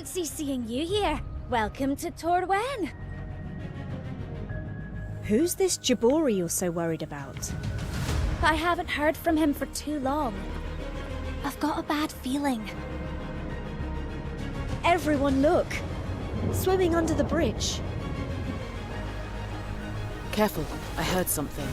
Fancy seeing you here. Welcome to Torwen. Who's this Jabori you're so worried about? I haven't heard from him for too long. I've got a bad feeling. Everyone look! Swimming under the bridge. Careful, I heard something.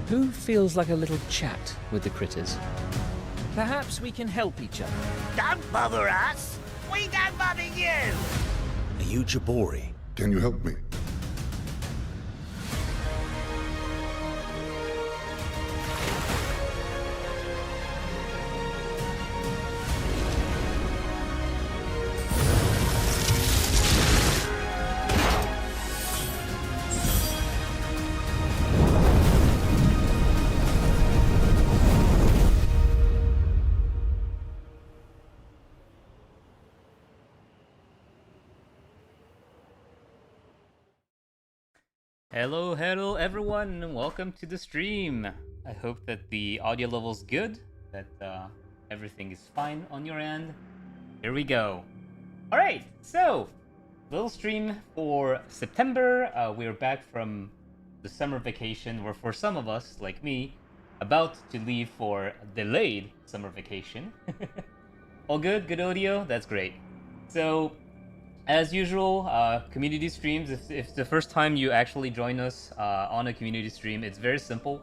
Who feels like a little chat with the critters? Perhaps we can help each other. Don't bother us! We don't bother you! Are you Jabori? Can you help me? Hello everyone, and welcome to the stream. I hope that the audio level's good, that everything is fine on your end. Here we go. Alright, so, little stream for September. We're back from the summer vacation, or for some of us, like me, about to leave for delayed summer vacation. All good? Good audio? That's great. So, as usual, community streams, if it's the first time you actually join us on a community stream, it's very simple.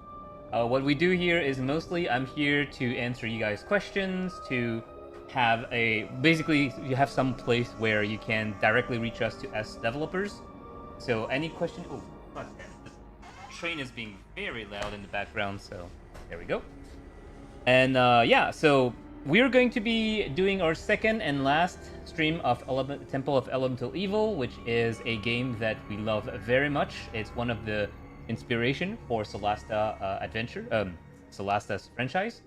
What we do here is mostly I'm here to answer you guys' questions, to have basically you have some place where you can directly reach us as developers. So any question, the train is being very loud in the background, so there we go. And yeah, so we're going to be doing our second and last stream of Temple of Elemental Evil, which is a game that we love very much. It's one of the inspiration for Solasta Solasta's franchise.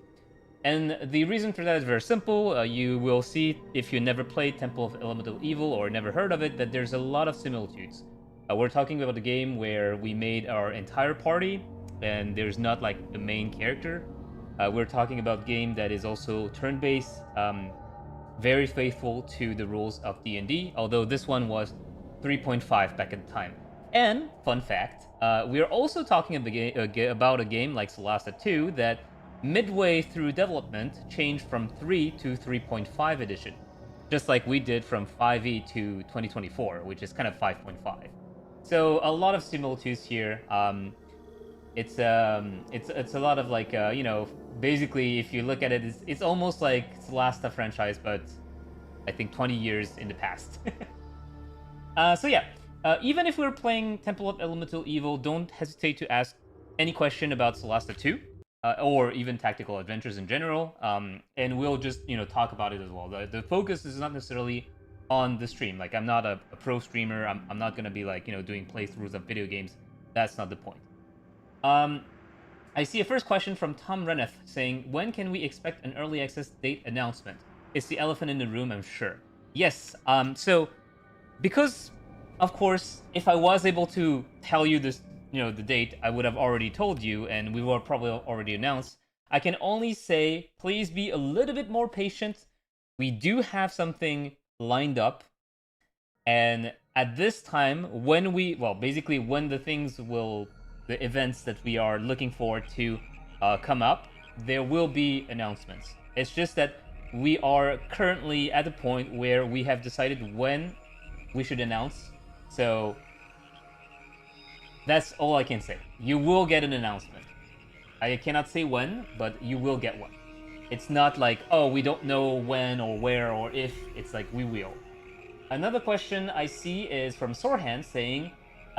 And the reason for that is very simple. You will see, if you never played Temple of Elemental Evil or never heard of it, that there's a lot of similitudes. We're talking about a game where we made our entire party, and there's not like the main character. We're talking about a game that is also turn-based, very faithful to the rules of D&D, although this one was 3.5 back at the time. And, fun fact, we're also talking about a game like Solasta 2 that midway through development changed from 3 to 3.5 edition, just like we did from 5e to 2024, which is kind of 5.5. So a lot of similitudes here. It's a lot of like you know, basically if you look at it, it's almost like Solasta franchise, but I think 20 years in the past. So yeah, even if we're playing Temple of Elemental Evil, don't hesitate to ask any question about Solasta 2, or even tactical adventures in general, and we'll just, you know, talk about it as well. The focus is not necessarily on the stream. Like, I'm not a pro streamer. I'm not gonna be like, you know, doing playthroughs of video games. That's not the point. I see a first question from Tom Reneth saying, when can we expect an early access date announcement? It's the elephant in the room, I'm sure. Yes, so, because, of course, if I was able to tell you this, you know, the date, I would have already told you, and we were probably already announced. I can only say, please be a little bit more patient. We do have something lined up, and at this time, when the events that we are looking forward to come up, there will be announcements. It's just that we are currently at the point where we have decided when we should announce. So that's all I can say. You will get an announcement. I cannot say when, but you will get one. It's not like, oh, we don't know when or where or if. It's like, we will. Another question I see is from Sorhan saying,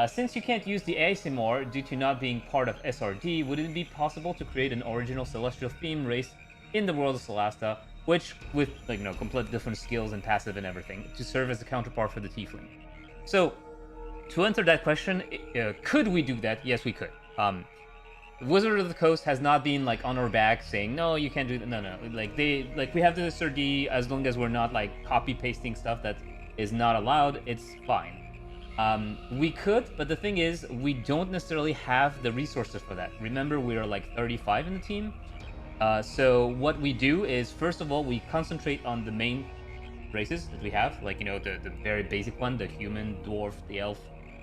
since you can't use the Asimor due to not being part of SRD, would it be possible to create an original celestial theme race in the world of Solasta, which with, like, you know, completely different skills and passive and everything, to serve as a counterpart for the Tiefling? So, to answer that question, could we do that? Yes, we could. Wizard of the Coast has not been like on our back saying, no, you can't do that. No. Like we have the SRD, as long as we're not like copy pasting stuff that is not allowed, it's fine. We could, but the thing is, we don't necessarily have the resources for that. Remember, we are like 35 in the team. So what we do is, first of all, we concentrate on the main races that we have, like, you know, the very basic one, the human, dwarf, the elf,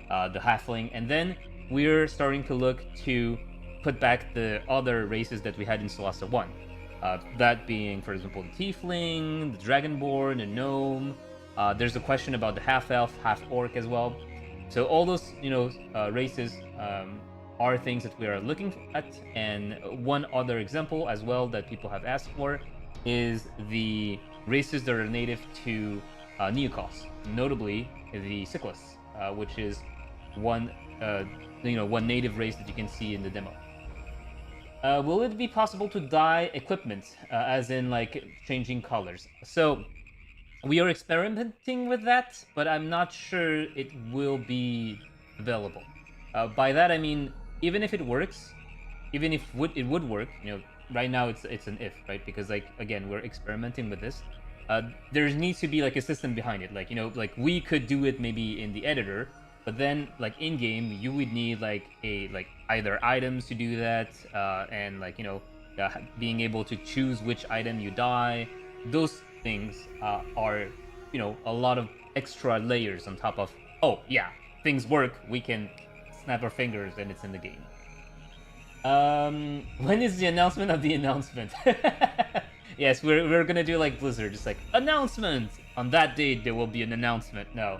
the halfling, and then we're starting to look to put back the other races that we had in Solasta 1. That being, for example, the tiefling, the dragonborn, the gnome. There's a question about the half-elf, half-orc as well. So all those, you know, races are things that we are looking at. And one other example as well that people have asked for is the races that are native to Neokos, notably the Cyclists, which is one native race that you can see in the demo. Will it be possible to dye equipment, as in like changing colors? So we are experimenting with that, but I'm not sure it will be available. By that I mean, even if it works, even if it would work, you know, right now it's an if, right? Because, like, again, we're experimenting with this. There needs to be like a system behind it. Like, you know, like we could do it maybe in the editor, but then like in game you would need like either items to do that, and like, you know, being able to choose which item you dye. Those things are, you know, a lot of extra layers on top of, oh yeah, things work, we can snap our fingers and it's in the game. When is the announcement of the announcement? Yes, we're gonna do like Blizzard, just like, announcement! On that date there will be an announcement. No,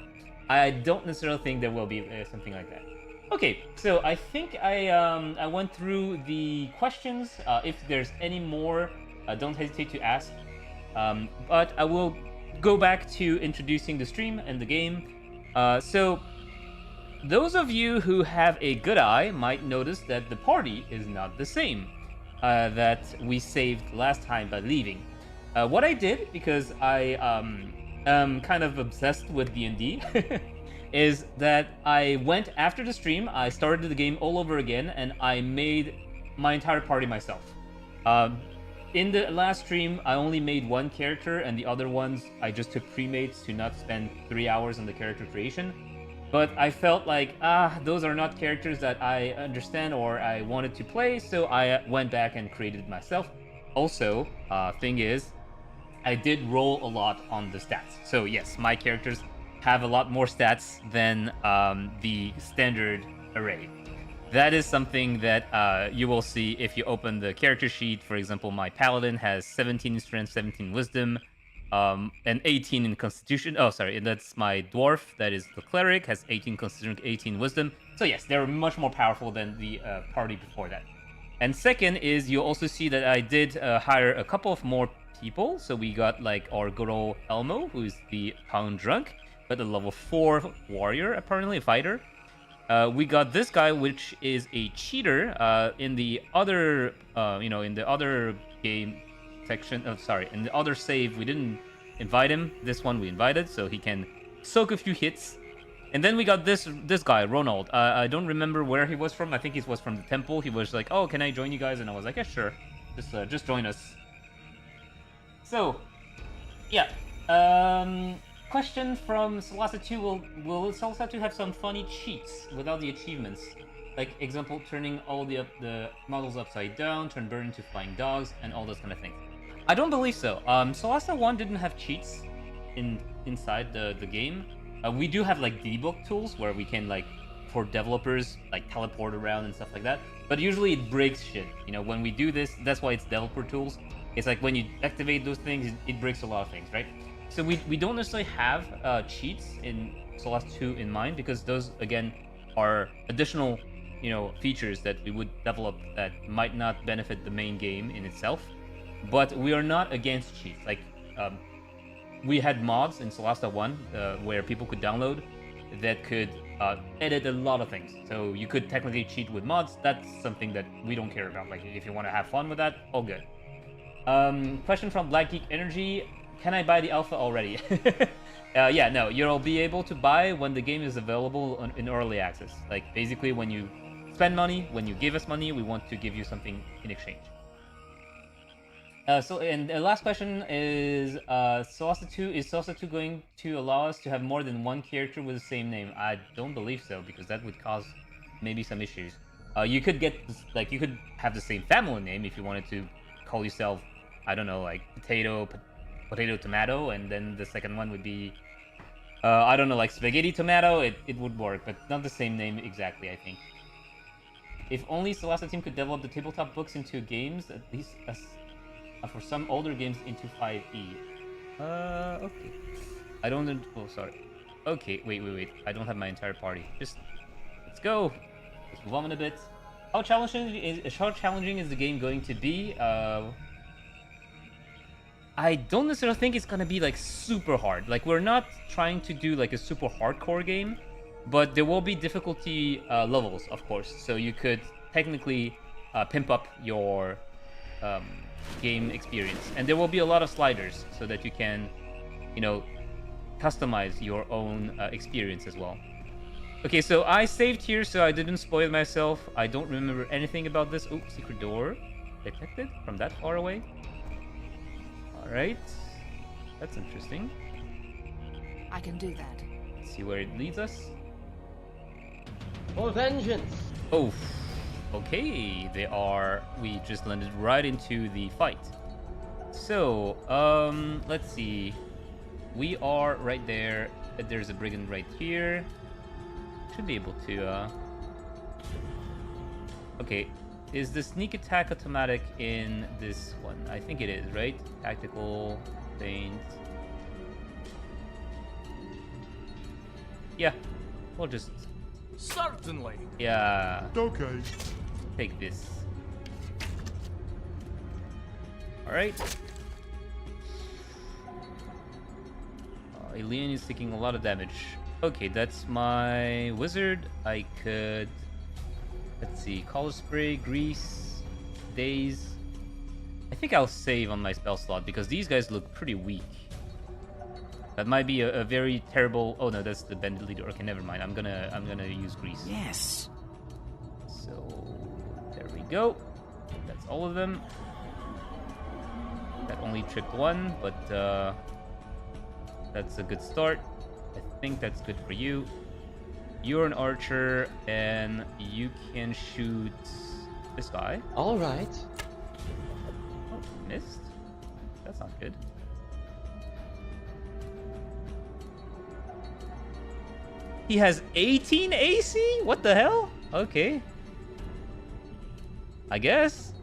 I don't necessarily think there will be something like that. Okay, so I think I went through the questions. If there's any more, don't hesitate to ask. But I will go back to introducing the stream and the game. So those of you who have a good eye might notice that the party is not the same that we saved last time by leaving. What I did, because I am kind of obsessed with D&D, is that I went after the stream, I started the game all over again, and I made my entire party myself. In the last stream, I only made one character, and the other ones I just took pre-mates to not spend 3 hours on the character creation. But I felt like, those are not characters that I understand or I wanted to play, so I went back and created it myself. Also, thing is, I did roll a lot on the stats. So yes, my characters have a lot more stats than the standard array. That is something that you will see if you open the character sheet. For example, my paladin has 17 in strength, 17 wisdom, and 18 in constitution. Oh, sorry, and that's my dwarf. That is the cleric, has 18 constitution, 18 wisdom. So yes, they're much more powerful than the party before that. And second is, you'll also see that I did hire a couple of more people. So we got like our good old Elmo, who's the pound drunk, but a level 4 warrior, apparently a fighter. We got this guy, which is a cheater. In the other, in the other game section, in the other save, we didn't invite him. This one we invited, so he can soak a few hits. And then we got this guy, Ronald. I don't remember where he was from. I think he was from the temple. He was like, "Oh, can I join you guys?" And I was like, "Yeah, sure. Just join us." So, yeah. Question from Solasta 2, will Solasta 2 have some funny cheats without the achievements? Like, example, turning all the models upside down, turn bird into flying dogs, and all those kind of things. I don't believe so. Solasta 1 didn't have cheats inside the game. We do have, like, debug tools where we can, like, for developers, like, teleport around and stuff like that. But usually it breaks shit. You know, when we do this, that's why it's developer tools. It's like when you activate those things, it breaks a lot of things, right? So we don't necessarily have cheats in Solasta 2 in mind, because those, again, are additional, features that we would develop that might not benefit the main game in itself. But we are not against cheats. Like, we had mods in Solasta 1 where people could download that could edit a lot of things. So you could technically cheat with mods. That's something that we don't care about. Like, if you want to have fun with that, all good. Question from Black Geek Energy. Can I buy the alpha already? Yeah, no, you'll be able to buy when the game is available in early access. Like, basically, when you spend money, when you give us money, we want to give you something in exchange. And the last question is Solasta 2. Is Solasta 2 going to allow us to have more than one character with the same name? I don't believe so, because that would cause maybe some issues. You could get, like, you could have the same family name if you wanted to call yourself, I don't know, like potato, tomato, and then the second one would be, I don't know, like spaghetti tomato. It would work, but not the same name exactly, I think. If only Solasta team could develop the tabletop books into games, at least for some older games into 5e. Okay. I don't. Oh, sorry. Okay, wait. I don't have my entire party. Just let's go. Let's move on a bit. How challenging is the game going to be? I don't necessarily think it's gonna be like super hard. Like, we're not trying to do like a super hardcore game, but there will be difficulty levels, of course. So you could technically pimp up your game experience, and there will be a lot of sliders so that you can, you know, customize your own experience as well. Okay, so I saved here so I didn't spoil myself. I don't remember anything about this. Oh, secret door detected from that far away. All right, that's interesting. I can do that. Let's see where it leads us. For vengeance! Oh, okay, we just landed right into the fight. So, let's see. We are right there. There's a brigand right here. Should be able to, Okay, is the sneak attack automatic in this one? I think it is, right? Tactical, feint. Yeah, we'll just... Certainly! Yeah. Okay. Take this. Alright. Alien is taking a lot of damage. Okay, that's my wizard. I could... Let's see. Color spray, grease, daze. I think I'll save on my spell slot because these guys look pretty weak. That might be a very terrible... Oh no, that's the bandit leader. Okay, never mind. I'm gonna use grease. Yes. So there we go. That's all of them. That only tripped one, but that's a good start. I think that's good for you. You're an archer, and you can shoot this guy. All right. Oh, missed. That's not good. He has 18 AC? What the hell? Okay. I guess.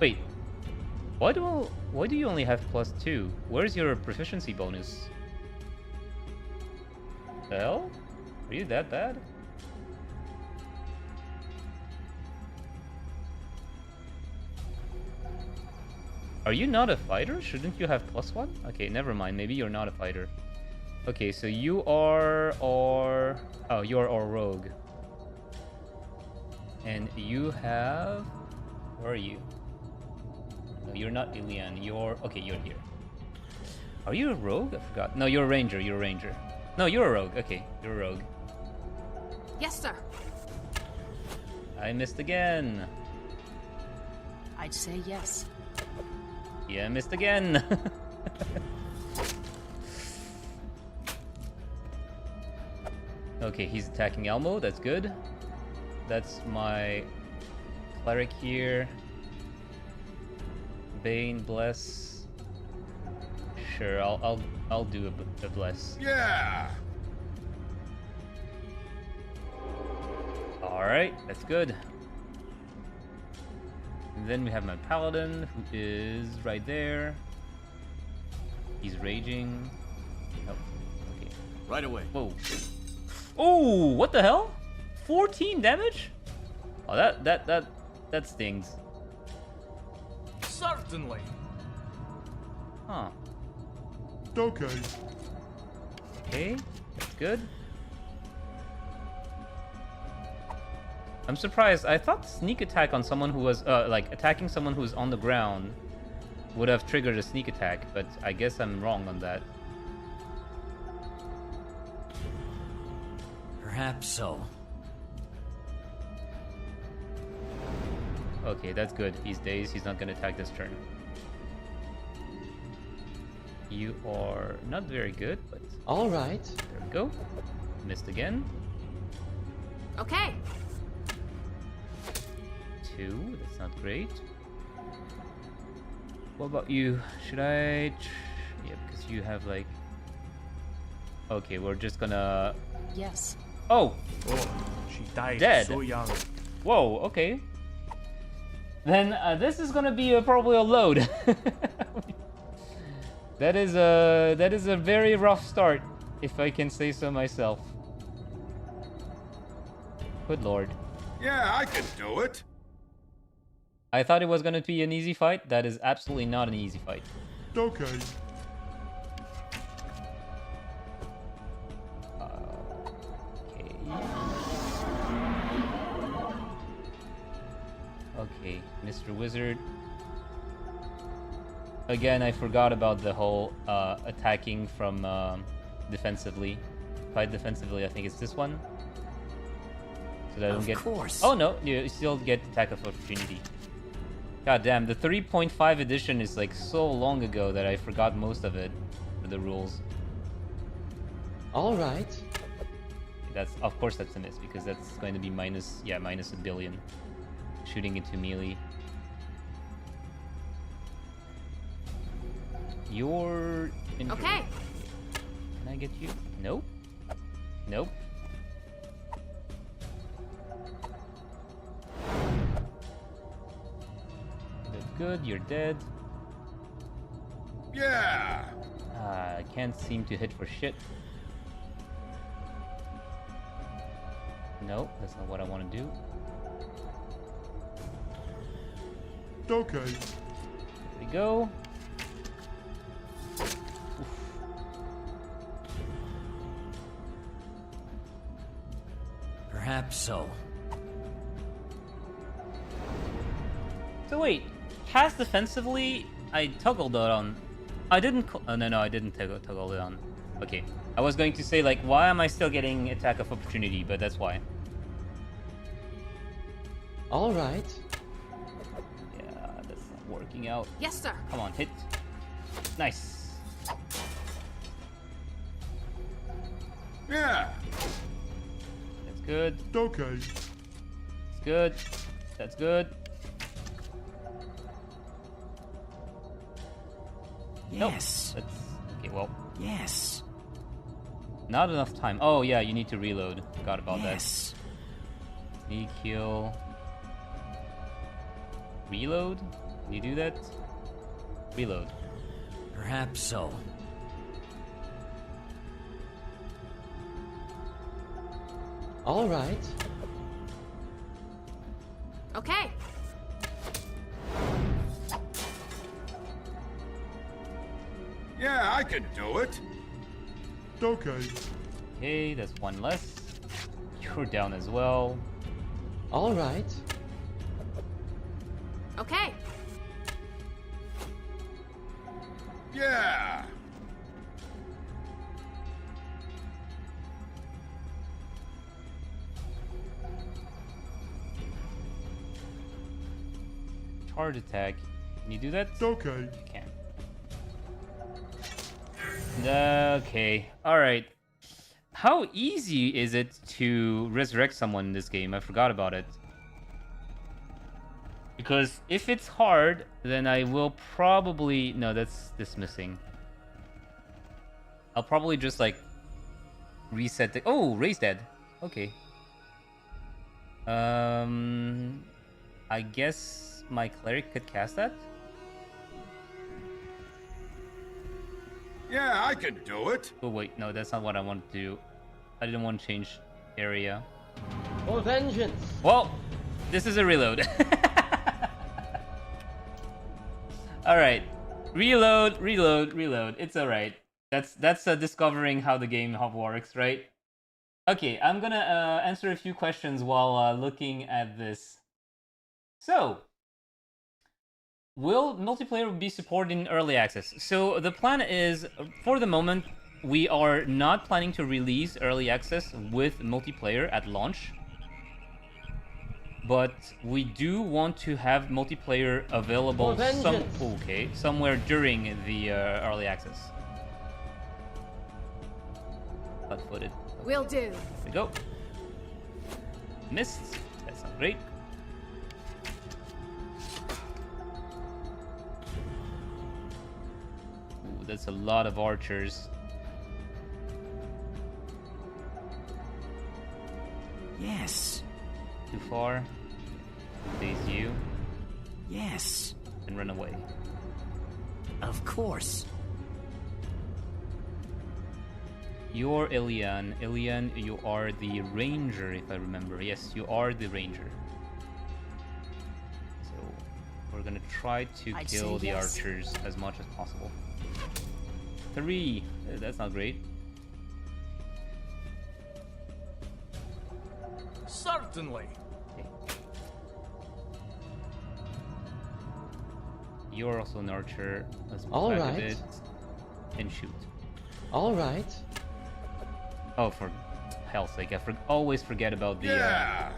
Wait. Why do you only have +2? Where's your proficiency bonus? The hell? Are you that bad? Are you not a fighter? Shouldn't you have +1? Okay, never mind. Maybe you're not a fighter. Okay, so you are or... Oh, you're our rogue. And you have... Where are you? No, you're not Ilian. You're... Okay, you're here. Are you a rogue? I forgot. No, you're a ranger. You're a ranger. No, you're a rogue. Okay, you're a rogue. Yes, sir. I missed again. I'd say yes. Yeah, I missed again. Okay, he's attacking Elmo. That's good. That's my cleric here. Bane, bless. Sure, I'll do a bless. Yeah. All right, that's good. And then we have my paladin, who is right there. He's raging. Oh, okay. Right away. Whoa. Oh, what the hell? 14 damage? Oh, that stings. Certainly. Huh. Okay. Okay, that's good. I'm surprised. I thought sneak attack on someone who was, like, attacking someone who's on the ground would have triggered a sneak attack, but I guess I'm wrong on that. Perhaps so. Okay, that's good. He's dazed. He's not gonna attack this turn. You are not very good, but All right. there we go. Missed again. Okay. 2, that's not great. What about you? Should I... Yeah, because you have like... Okay, we're just gonna... Yes. Oh! Oh, she died Dead. so young. Whoa, okay. Then this is gonna be probably a load. That is a very rough start, if I can say so myself. Good lord. Yeah, I can do it. I thought it was gonna be an easy fight. That is absolutely not an easy fight. Okay. Okay. Okay, Mr. Wizard. Again, I forgot about the whole attacking from defensively. Fight defensively, I think it's this one. So that I don't get... course. Oh no, you still get attack of opportunity. God damn, the 3.5 edition is like so long ago that I forgot most of it for the rules. All right. That's, of course that's a miss, because that's going to be minus a billion. Shooting into melee. You're injured. Okay. Can I get you? Nope. Nope. That's good, you're dead. Yeah. I can't seem to hit for shit. No, that's not what I want to do. Okay. There we go. Perhaps so. So wait, pass defensively, I toggled it on. I didn't. Oh, no, I didn't toggle it on. Okay, I was going to say like, why am I still getting attack of opportunity? But that's why. All right. Yeah, that's not working out. Yes, sir. Come on, hit. Nice. Yeah. That's good. Okay. That's good. That's good. Yes. Nope. That's okay. Well, Yes. not enough time. Oh yeah, you need to reload. Forgot about Yes. that. Sneak heal. Reload? Can you do that? Reload. Perhaps so. All right. Okay. Yeah, I can do it. Okay. Okay, that's one less. You're down as well. All right. Okay. Yeah. Charge attack. Can you do that? Okay. You can. Okay. Alright. How easy is it to resurrect someone in this game? I forgot about it. Because if it's hard, then I will probably... No, that's dismissing. I'll probably just, like, reset the... Oh, Ray's dead. Okay. I guess my cleric could cast that? Yeah, I can do it. Oh, wait. No, that's not what I wanted to do. I didn't want to change area. For vengeance. Well, this is a reload. Alright. Reload, reload, reload. It's alright. That's discovering how the game works, right? Okay, I'm gonna answer a few questions while looking at this. So, will multiplayer be supported in early access? So the plan is, for the moment, we are not planning to release early access with multiplayer at launch. but we do want to have multiplayer available For vengeance. somewhere during the early access. Flat-footed. Will do. There we go. Missed. That's not great. Ooh, that's a lot of archers. Yes. Too far. Face you Yes. and run away. Of course. You're Ilian. Ilian, you are the ranger, if I remember. Yes, you are the ranger. So we're gonna try to I'd kill say the yes. archers as much as possible. 3. That's not great. Certainly. You're also an archer. Let's move All back a right. bit and shoot. All right. Oh, for hell's sake, I always forget about the Yeah.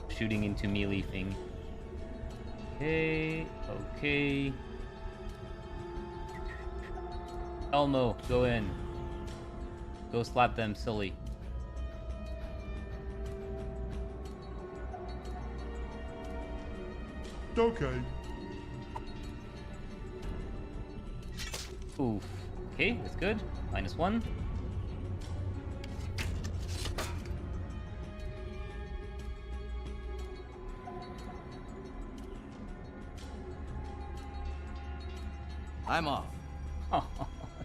shooting into melee thing. Okay, okay. Elmo, go in. Go slap them silly. Okay. Oof. Okay, that's good. -1. I'm off. Oh,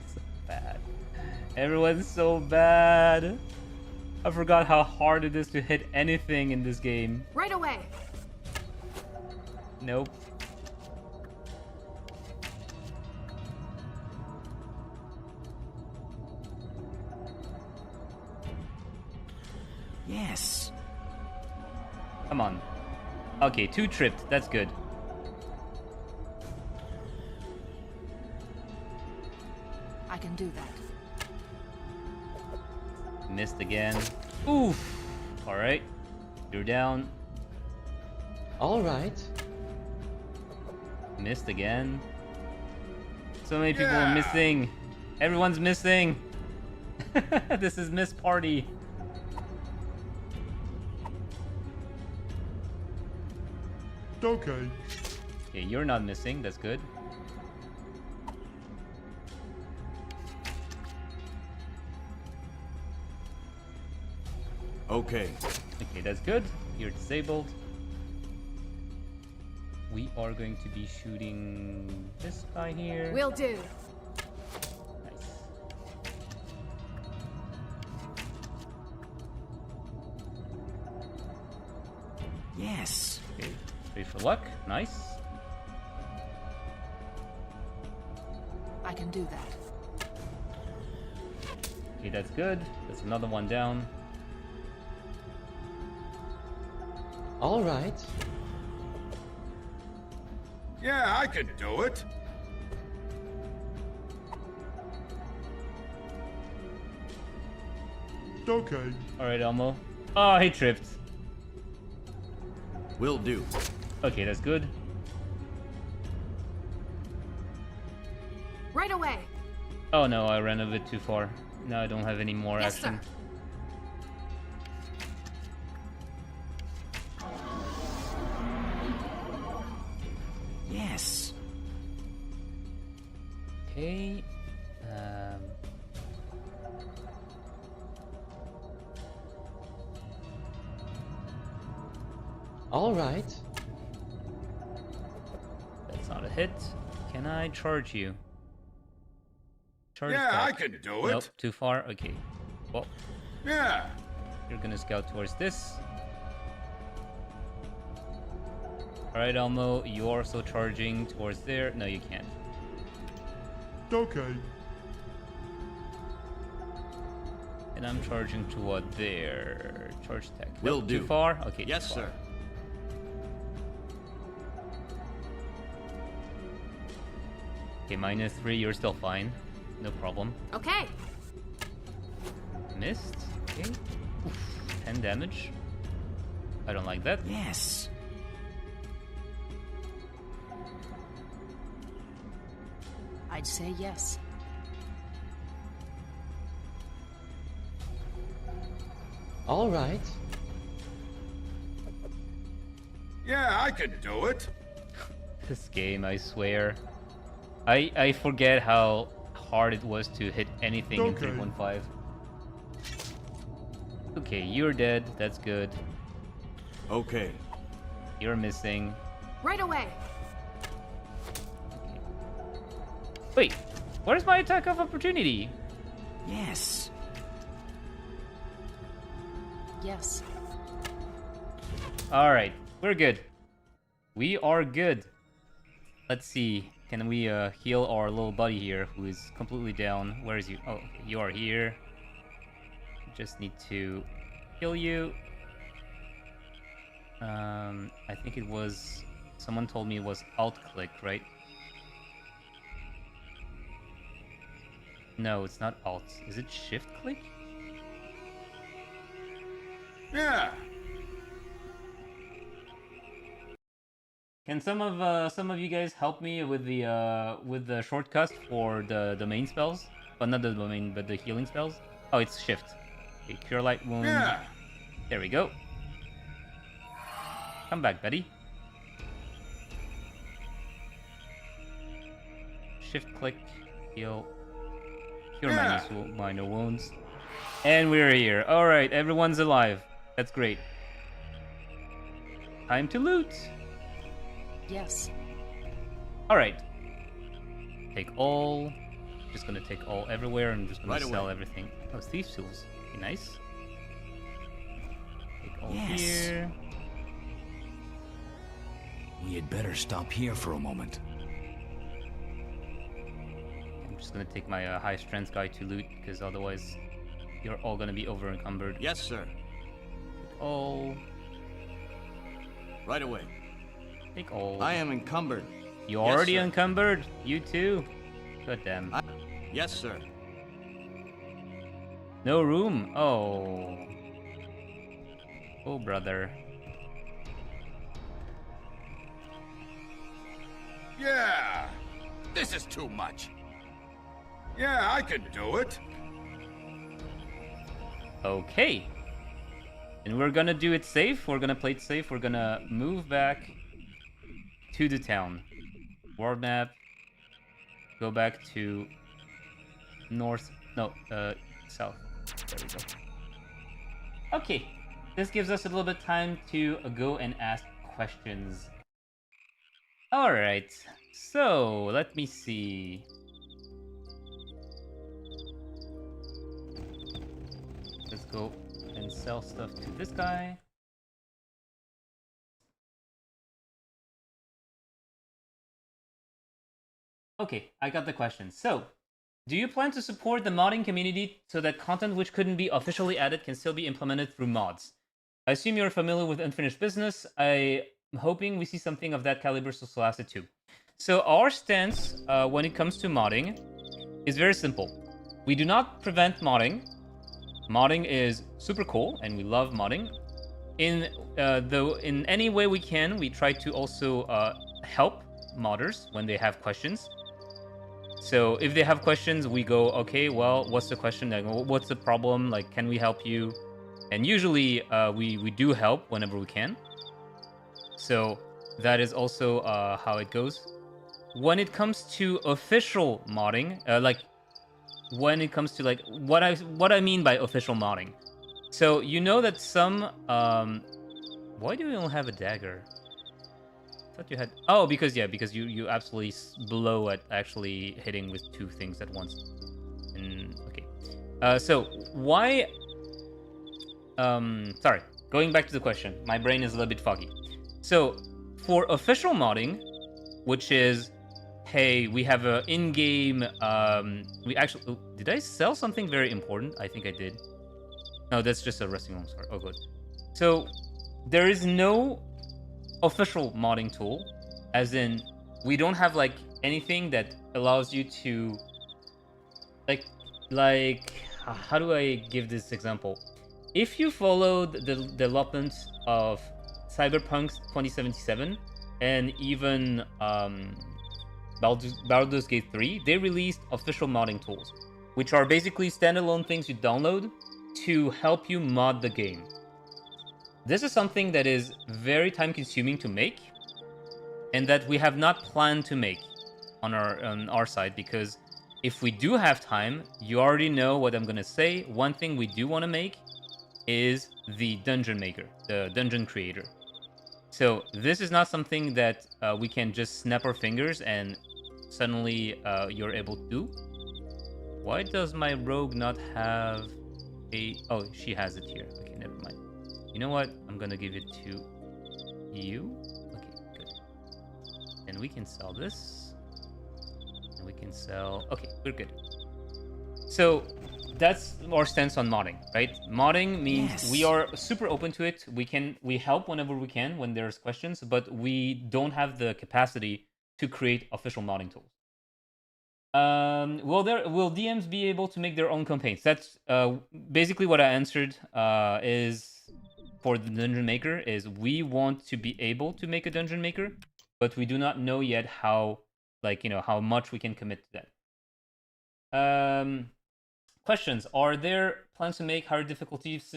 so bad. Everyone's so bad. I forgot how hard it is to hit anything in this game. Right away. Nope. Yes. Come on. Okay, 2 tripped. That's good. I can do that. Missed again. Oof. All right. You're down. All right. Missed again. So many people are Yeah. missing. Everyone's missing. This is Miss Party. Okay. Okay, you're not missing. That's good. Okay. Okay, that's good. You're disabled. We are going to be shooting this guy here. Will do. Nice. Yes. Okay, 3 for luck. Nice. I can do that. Okay, that's good. That's another one down. All right. Yeah, I can do it. Okay. All right, Elmo. Oh, he tripped. Will do. Okay, that's good. Right away. Oh no, I ran a bit too far. Now I don't have any more Yes, action. sir. Yes. Okay. All right. That's not a hit. Can I charge you? Charge Yeah, I back. can do Nope, it. too far. Okay. Well, Yeah. you're gonna scout towards this. Alright, Elmo, you're also charging towards there. No, you can't. Okay. And I'm charging toward there. Charge tech. Will Nope, do. Too far? Okay, Yes, too far. sir. Okay, -3, you're still fine. No problem. Okay. Missed. Okay. Oof, 10 damage. I don't like that. Yes. I'd say yes. All right. Yeah, I can do it. This game, I swear. I forget how hard it was to hit anything in Okay. 3.5. Okay, you're dead. That's good. Okay. You're missing. Right away. Wait, where's my attack of opportunity? Yes. Yes. Alright, we're good. We are good. Let's see. Can we heal our little buddy here who is completely down? Where is you? Oh, you are here. Just need to heal you. I think it was... Someone told me it was alt-click, right? No, it's not alt. Is it shift-click? Yeah. Can some of you guys help me with the shortcut for the main spells? Well, not the main, but the healing spells. Oh, it's shift. Okay, cure light wound. Yeah. There we go. Come back, buddy. Shift click, heal, cure Yeah. minor wounds, and we're here. All right, everyone's alive. That's great. Time to loot. Yes. All right. Take all. Just gonna take all everywhere, and just gonna Right sell away. everything. Oh, thieves' tools. Okay, nice. Take all Yes. here. We had better stop here for a moment. I'm just gonna take my high strength guy to loot, because otherwise you're all gonna be over encumbered. Yes, sir. Take all. Right away. Take all. I am encumbered. You Yes, already sir. encumbered? You too? God damn. Yes, sir. No room? Oh. Oh, brother. Yeah. This is too much. Yeah, I can do it. Okay. And we're gonna do it safe. We're gonna play it safe. We're gonna move back to the town. World map. Go back to north. No, south. There we go. Okay. This gives us a little bit of time to go and ask questions. Alright. So, let me see. Let's go and sell stuff to this guy. Okay, I got the question. So, do you plan to support the modding community so that content which couldn't be officially added can still be implemented through mods? I assume you're familiar with Unfinished Business. I'm hoping we see something of that caliber for Solasta too. So our stance when it comes to modding is very simple. We do not prevent modding. Modding is super cool, and we love modding. In any way we can, we try to also help modders when they have questions. So if they have questions, we go, okay, well, what's the question? Like, what's the problem? Like, can we help you? And usually we do help whenever we can. So that is also how it goes. When it comes to official modding, when it comes to like what I mean by official modding. So you know that some why do we don't have a dagger? I thought you had. Oh, because you absolutely blow at actually hitting with two things at once. Okay. So why? Sorry. Going back to the question, my brain is a little bit foggy. So for official modding, which is, hey, we have a in-game. We actually did I sell something very important? I think I did. No, that's just a resting home store. Oh, good. So there is no official modding tool, as in we don't have like anything that allows you to like how do I give this example? If you follow the development of Cyberpunk 2077 and even Baldur's Gate 3, they released official modding tools, which are basically standalone things you download to help you mod the game. This is something that is very time consuming to make, and that we have not planned to make on our side, because if we do have time, you already know what I'm gonna say. One thing we do want to make is the dungeon maker, the dungeon creator. So this is not something that we can just snap our fingers and suddenly you're able to do. Why does my rogue not have a... Oh, she has it here. Okay, never mind. You know what? I'm gonna give it to you. Okay, good. And we can sell this. And we can sell... Okay, we're good. So that's our stance on modding, right? Modding means we are super open to it. We help whenever we can when there's questions, but we don't have the capacity to create official modding tools. Will DMs be able to make their own campaigns? That's basically what I answered. Is for the dungeon maker is we want to be able to make a dungeon maker, but we do not know yet how, like, how much we can commit to that. Questions: are there plans to make higher difficulties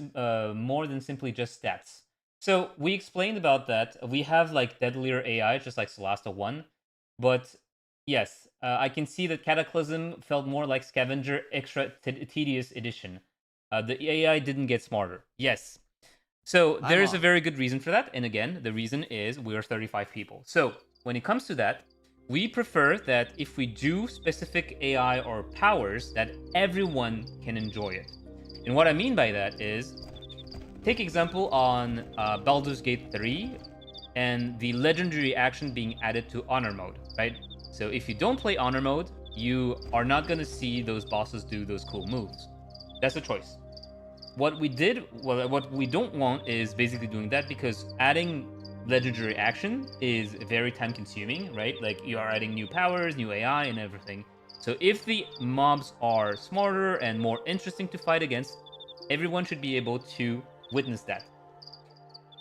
more than simply just stats? So we explained about that. We have like deadlier AI, just like Solasta 1, but yes, I can see that Cataclysm felt more like Scavenger Extra Tedious Edition. The AI didn't get smarter. Yes. So there is a very good reason for that. And again, the reason is we are 35 people. So when it comes to that, we prefer that if we do specific AI or powers, that everyone can enjoy it. And what I mean by that is, take example on Baldur's Gate 3 and the legendary action being added to Honor Mode, right? So if you don't play Honor Mode, you are not going to see those bosses do those cool moves. That's a choice. What we don't want is basically doing that, because adding legendary action is very time consuming, right? Like, you are adding new powers, new AI, and everything. So if the mobs are smarter and more interesting to fight against, everyone should be able to witness that.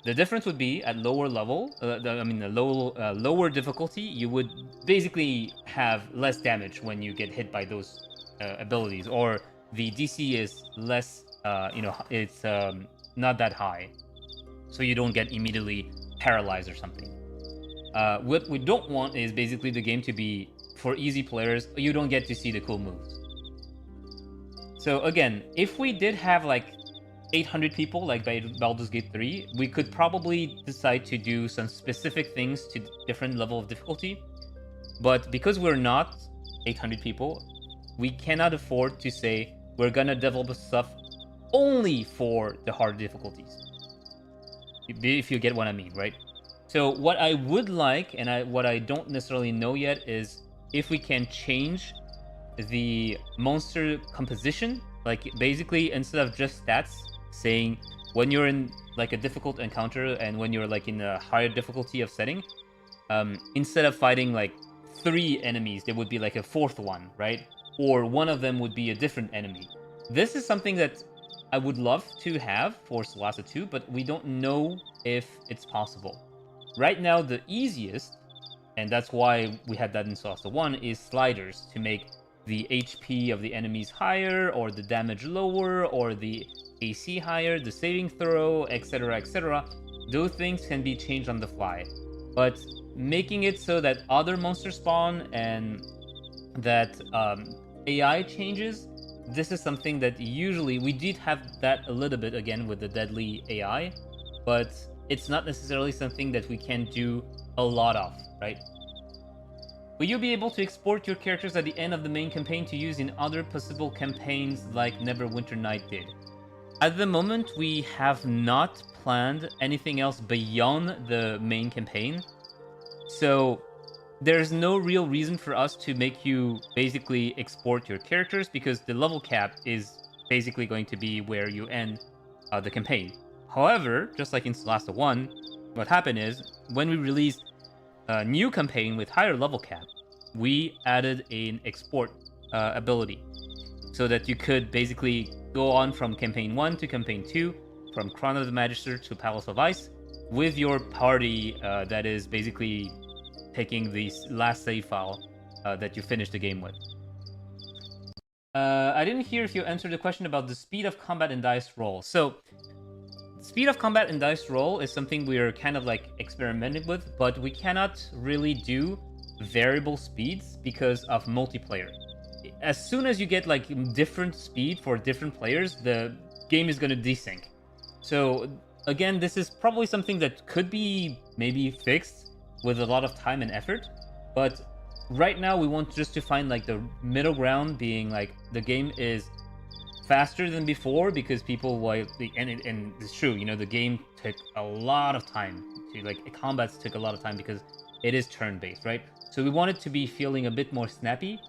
The difference would be at lower level, lower difficulty, you would basically have less damage when you get hit by those abilities, or the DC is less, it's not that high, so you don't get immediately paralyzed or something. What we don't want is basically the game to be for easy players. You don't get to see the cool moves. So again, if we did have like 800 people like by Baldur's Gate 3, we could probably decide to do some specific things to different level of difficulty. But because we're not 800 people, we cannot afford to say we're gonna develop stuff only for the hard difficulties. If you get what I mean, right? So what I would like, and what I don't necessarily know yet, is if we can change the monster composition. Like, basically, instead of just stats, saying when you're in like a difficult encounter and when you're like in a higher difficulty of setting, instead of fighting like 3 enemies, there would be like a 4th one, right? Or one of them would be a different enemy. This is something that I would love to have for Solasta 2, but we don't know if it's possible. Right now, the easiest, and that's why we had that in Solasta 1, is sliders to make the HP of the enemies higher, or the damage lower, or the AC higher, the saving throw, etc., etc. Those things can be changed on the fly. But making it so that other monsters spawn and that AI changes, this is something that usually we did have that a little bit again with the deadly AI, but it's not necessarily something that we can do a lot of, right? Will you be able to export your characters at the end of the main campaign to use in other possible campaigns like Neverwinter Night did? At the moment, we have not planned anything else beyond the main campaign, so there's no real reason for us to make you basically export your characters, because the level cap is basically going to be where you end the campaign. However, just like in Solasta 1, what happened is, when we released a new campaign with higher level cap, we added an export ability, so that you could basically go on from campaign 1 to campaign 2, from Crown of the Magister to Palace of Ice, with your party that is basically taking the last save file that you finished the game with. I didn't hear if you answered the question about the speed of combat and dice roll. So, speed of combat and dice roll is something we're kind of like experimenting with, but we cannot really do variable speeds because of multiplayer. As soon as you get like different speed for different players, the game is going to desync. So again, this is probably something that could be maybe fixed with a lot of time and effort, but right now we want just to find like the middle ground, being like the game is faster than before because people like and it's true, you know, the game took a lot of time to like combats took a lot of time because it is turn-based, right? So we want it to be feeling a bit more snappy,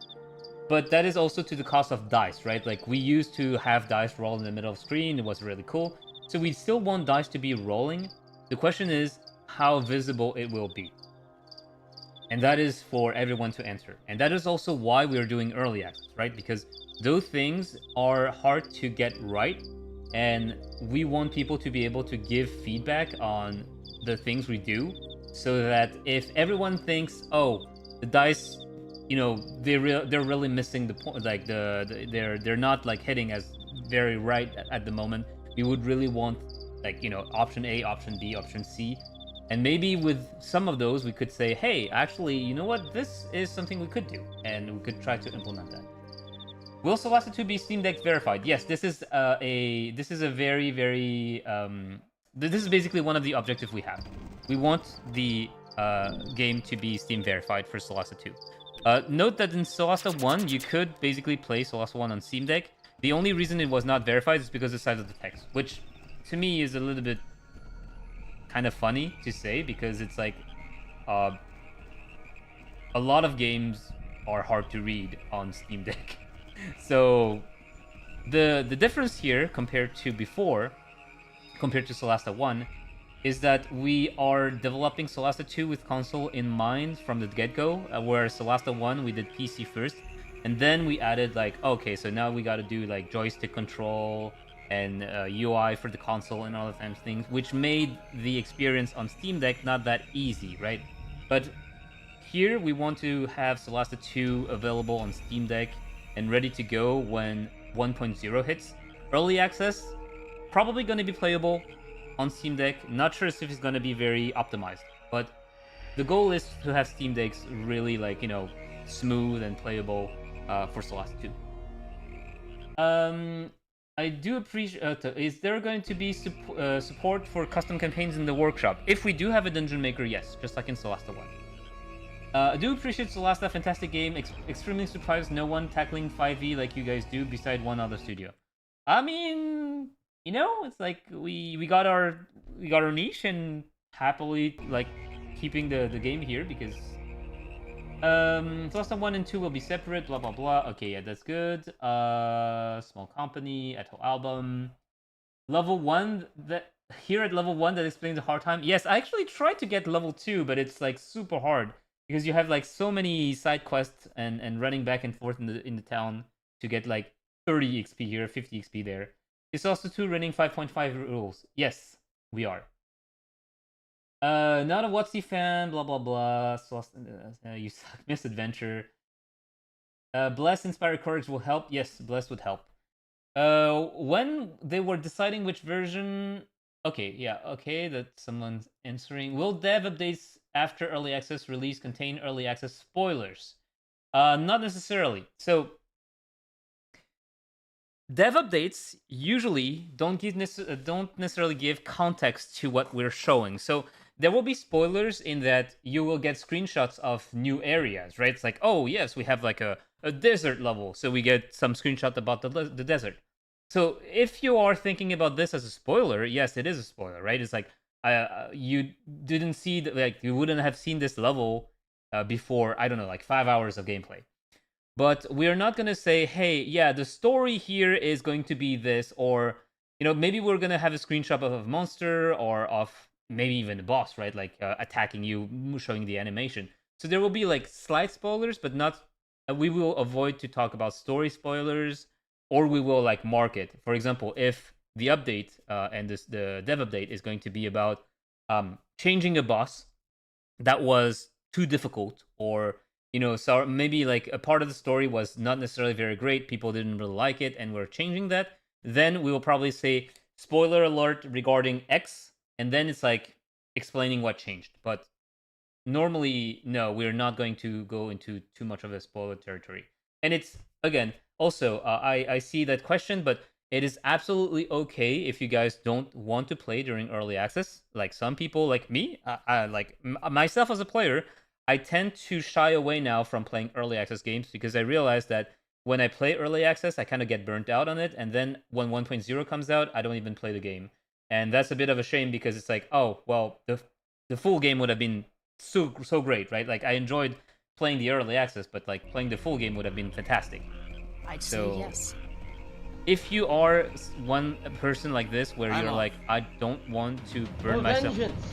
but that is also to the cost of dice, right? Like we used to have dice roll in the middle of the screen, it was really cool. So we still want dice to be rolling. The question is how visible it will be. And that is for everyone to answer. And that is also why we're doing early access, right? Because those things are hard to get right. And we want people to be able to give feedback on the things we do. So that if everyone thinks, oh, the dice, you know, they're really missing the point, like they're not like hitting as very right at the moment. We would really want like, you know, option A, option B, option C. And maybe with some of those, we could say, hey, actually, you know what? This is something we could do, and we could try to implement that. Will Solasta 2 be Steam Deck verified? Yes, this is a very, very this is basically one of the objectives we have. We want the game to be Steam verified for Solasta 2. Note that in Solasta 1, you could basically play Solasta 1 on Steam Deck. The only reason it was not verified is because of the size of the text, which to me is a little bit kind of funny to say, because it's like a lot of games are hard to read on Steam Deck. So the difference here compared to before, compared to Solasta 1, is that we are developing Solasta 2 with console in mind from the get-go, where Solasta 1 we did PC first, and then we added like, okay, so now we got to do like joystick control and UI for the console and all the kinds of things, which made the experience on Steam Deck not that easy, right? But here we want to have Solasta 2 available on Steam Deck and ready to go when 1.0 hits. Early access, probably going to be playable on Steam Deck. Not sure if it's going to be very optimized, but the goal is to have Steam Decks really like, you know, smooth and playable for Solasta 2. I do appreciate... is there going to be support for custom campaigns in the workshop? If we do have a Dungeon Maker, yes, just like in Solasta 1. I do appreciate Solasta, fantastic game. Extremely surprised no one tackling 5e like you guys do, beside one other studio. I mean, you know, it's like we got our niche, and happily like keeping the game here because Solasta 1 and 2 will be separate, blah blah blah. Okay, yeah, that's good. Small company, Eto album. Level 1 that here at level 1 that explains the hard time. Yes, I actually tried to get level 2, but it's like super hard because you have like so many side quests and running back and forth in the town to get like 30 XP here, 50 XP there. Is Solasta 2 running 5.5 rules? Yes, we are. Not a WotC fan, blah blah blah. You suck, misadventure. Bless Inspired Courage will help. Yes, Bless would help. When they were deciding which version... Okay, yeah, okay, that someone's answering. Will dev updates after early access release contain early access spoilers? Not necessarily. So, dev updates usually don't necessarily give context to what we're showing. So there will be spoilers in that you will get screenshots of new areas, right? It's like, oh yes, we have like a desert level, so we get some screenshot about the desert. So if you are thinking about this as a spoiler, yes, it is a spoiler, right? It's like you didn't see like you wouldn't have seen this level before, I don't know, like 5 hours of gameplay. But we're not going to say, hey, yeah, the story here is going to be this, or, you know, maybe we're going to have a screenshot of a monster or of maybe even a boss, right? Like attacking you, showing the animation. So there will be like slight spoilers, but not, we will avoid to talk about story spoilers, or we will like mark it. For example, if the update and the dev update is going to be about changing a boss that was too difficult, or so maybe like a part of the story was not necessarily very great, people didn't really like it, and we're changing that, then we will probably say spoiler alert regarding X, and then it's like explaining what changed. But normally, no, we're not going to go into too much of a spoiler territory. And it's, again, also, I see that question, but it is absolutely okay if you guys don't want to play during early access. Like some people, like me, myself as a player, I tend to shy away now from playing early access games because I realize that when I play early access, I kind of get burnt out on it. And then when 1.0 comes out, I don't even play the game. And that's a bit of a shame because it's like, oh, well, the full game would have been so great, right? Like I enjoyed playing the early access, but like playing the full game would have been fantastic. I'd say yes. If you are one person like this, where you're like, I don't want to burn myself. Vengeance.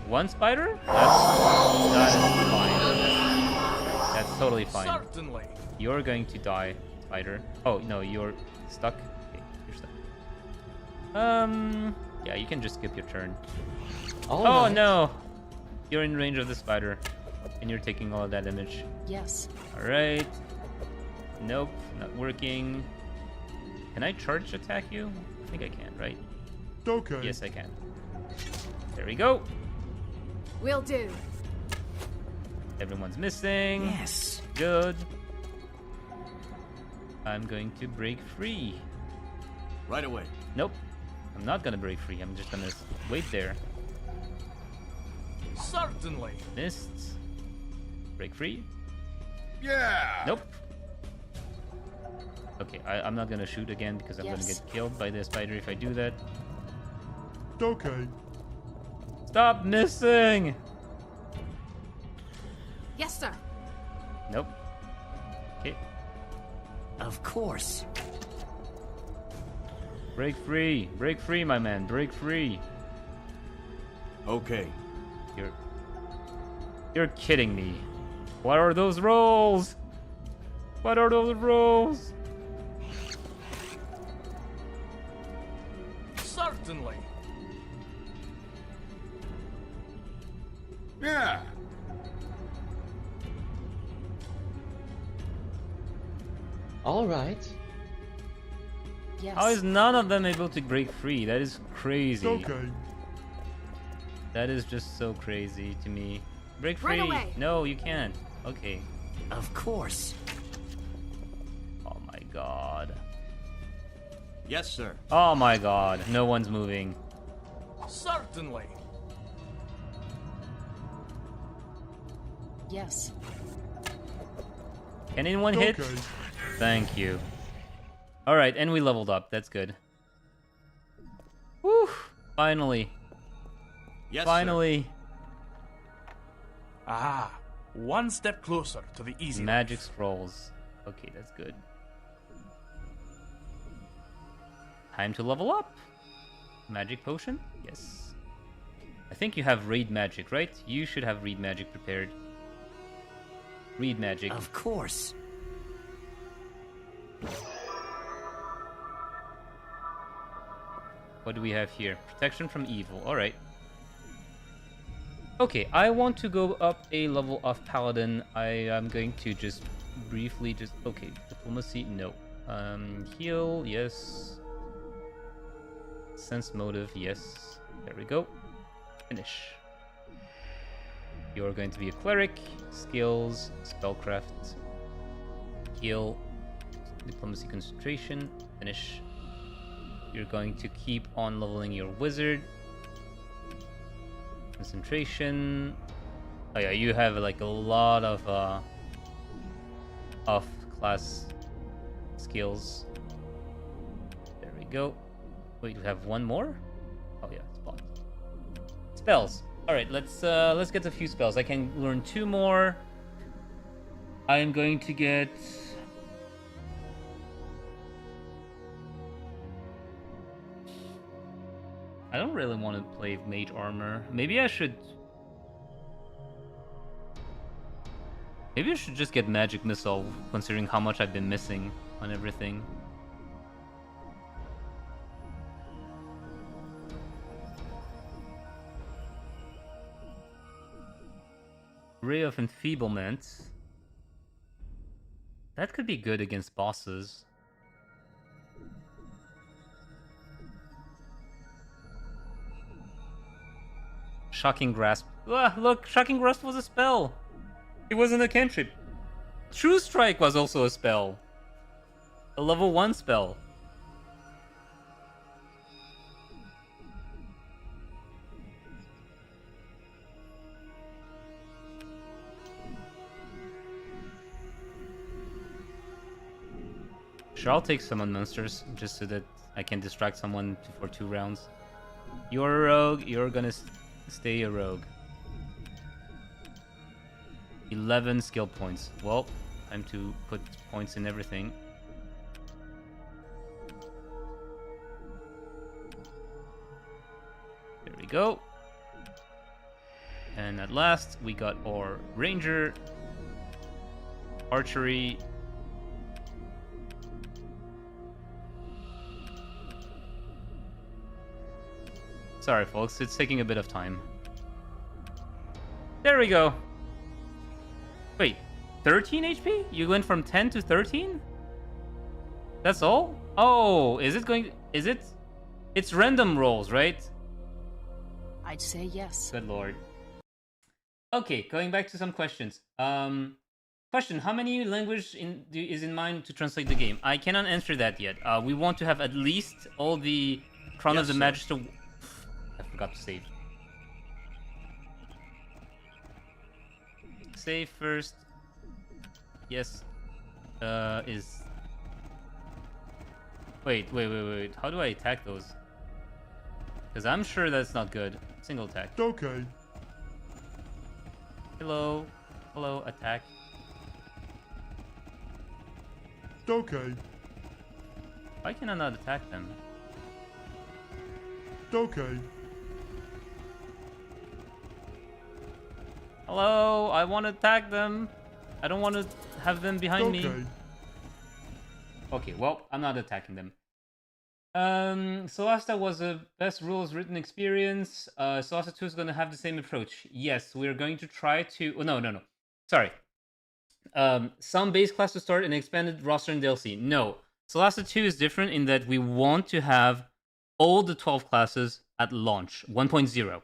One spider? That is fine. That's totally fine. Certainly. You're going to die, spider. Oh no, you're stuck. Okay, you're stuck. Yeah, you can just skip your turn. All Oh right. no! You're in range of the spider, and you're taking all of that damage. Yes. Alright. Nope, not working. Can I charge attack you? I think I can, right? Okay. Yes, I can. There we go. Will do. Everyone's missing. Yes. Good. I'm going to break free. Right away. Nope. I'm not gonna break free. I'm just gonna wait there. Certainly. Missed. Break free. Yeah. Nope. Okay, I'm not gonna shoot again because I'm gonna Yes. get killed by the spider if I do that. Okay. Stop missing! Yes, sir. Nope. Okay. Of course. Break free. Break free, my man. Break free. Okay. You're kidding me. What are those rolls? What are those rolls? Certainly. Yeah. All right. Yes. How is none of them able to break free? That is crazy. Okay. That is just so crazy to me. Break free. Right away. No, you can't. Okay. Of course. Oh my god. Yes, sir. Oh my god. No one's moving. Certainly. Yes. Can anyone hit? Okay. Thank you. Alright, and we leveled up. That's good. Whew. Finally. Yes, Finally. Ah, one step closer to the easy Magic life. scrolls. Okay, that's good. Time to level up. Magic potion? Yes. I think you have raid magic, right? You should have raid magic prepared. Read magic. sir. Of course. What do we have here? Protection from evil. Alright. Okay, I want to go up a level of paladin. I am going to just briefly just... Okay, diplomacy, no. Heal, yes. Sense motive, yes. There we go. Finish. You're going to be a cleric. Skills, spellcraft. Heal. Diplomacy, concentration. Finish. You're going to keep on leveling your wizard. Concentration. Oh yeah, you have like a lot of off-class skills. There we go. Wait, we have one more? Oh yeah, spot. Spells. All right, let's get a few spells. I can learn 2 more. I am going to get. I don't really want to play mage armor. Maybe I should just get magic missile, considering how much I've been missing on everything. Ray of Enfeeblement. That could be good against bosses. Shocking Grasp. Ah, look, Shocking Grasp was a spell. It wasn't a cantrip. True Strike was also a spell. A level 1 spell. Sure, I'll take summon monsters just so that I can distract someone for 2 rounds. You're a rogue, you're gonna stay a rogue. 11 skill points. Well, time to put points in everything. There we go. And at last, we got our Ranger, Archery, sorry folks, it's taking a bit of time. There we go. Wait, 13 HP? You went from 10 to 13? That's all? Oh, is it going... Is it... It's random rolls, right? I'd say yes. Good lord. Okay, going back to some questions. Question, how many language is in mind to translate the game? I cannot answer that yet. We want to have at least all the Crown of the Magister... I forgot to save. Save first. Yes. Is... Wait. How do I attack those? Because I'm sure that's not good. Single attack. Okay. Hello. Hello, attack. Okay. Why can I not attack them? Okay. Hello, I want to attack them. I don't want to have them behind me. Okay, well, I'm not attacking them. Solasta was a best rules written experience. Solasta 2 is going to have the same approach. Yes, we're going to try to... Oh, no. Sorry. Some base class to start and expanded roster in DLC. No. Solasta 2 is different in that we want to have all the 12 classes at launch, 1.0.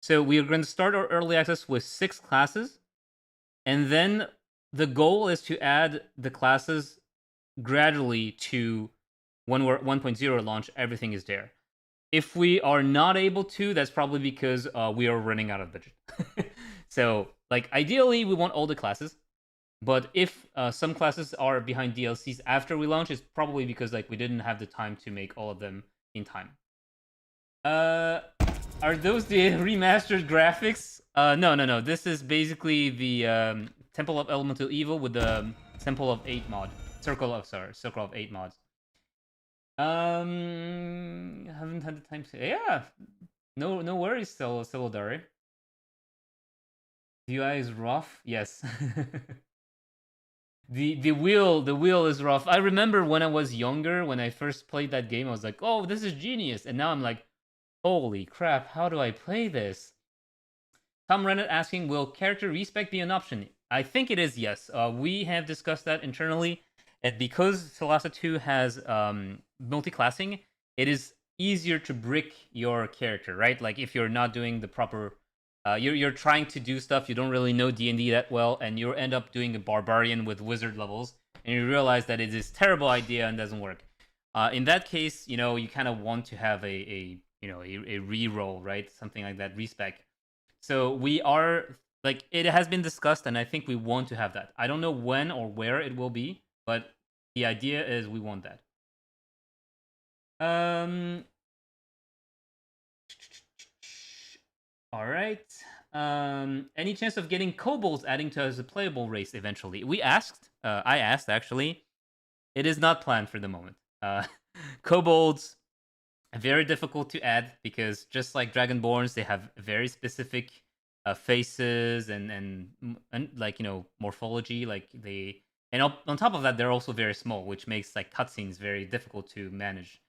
So we are going to start our early access with 6 classes. And then the goal is to add the classes gradually to when we're 1.0 launch, everything is there. If we are not able to, that's probably because we are running out of budget. So, like, ideally, we want all the classes. But if some classes are behind DLCs after we launch, it's probably because, like, we didn't have the time to make all of them in time. Are those the remastered graphics? No. This is basically the Temple of Elemental Evil with the Temple of 8 mod. Circle of 8 mods. Haven't had the time to... Yeah, no worries, Celodari. UI is rough. Yes. the wheel is rough. I remember when I was younger, when I first played that game, I was like, oh, this is genius. And now I'm like, holy crap, how do I play this? Tom Rennet asking, will character respec be an option? I think it is, yes. We have discussed that internally. And because Solasta 2 has multi-classing, it is easier to brick your character, right? Like if you're not doing the proper... you're trying to do stuff, you don't really know D&D that well, and you end up doing a barbarian with wizard levels, and you realize that it is a terrible idea and doesn't work. In that case, you know, you kind of want to have a re-roll, right? Something like that, respec. So we are... Like, it has been discussed, and I think we want to have that. I don't know when or where it will be, but the idea is we want that. All right. Any chance of getting kobolds adding to as a playable race eventually? We asked. I asked, actually. It is not planned for the moment. Kobolds, very difficult to add because just like Dragonborns, they have very specific faces and like, you know, morphology. Like they... And on top of that, they're also very small, which makes like cutscenes very difficult to manage.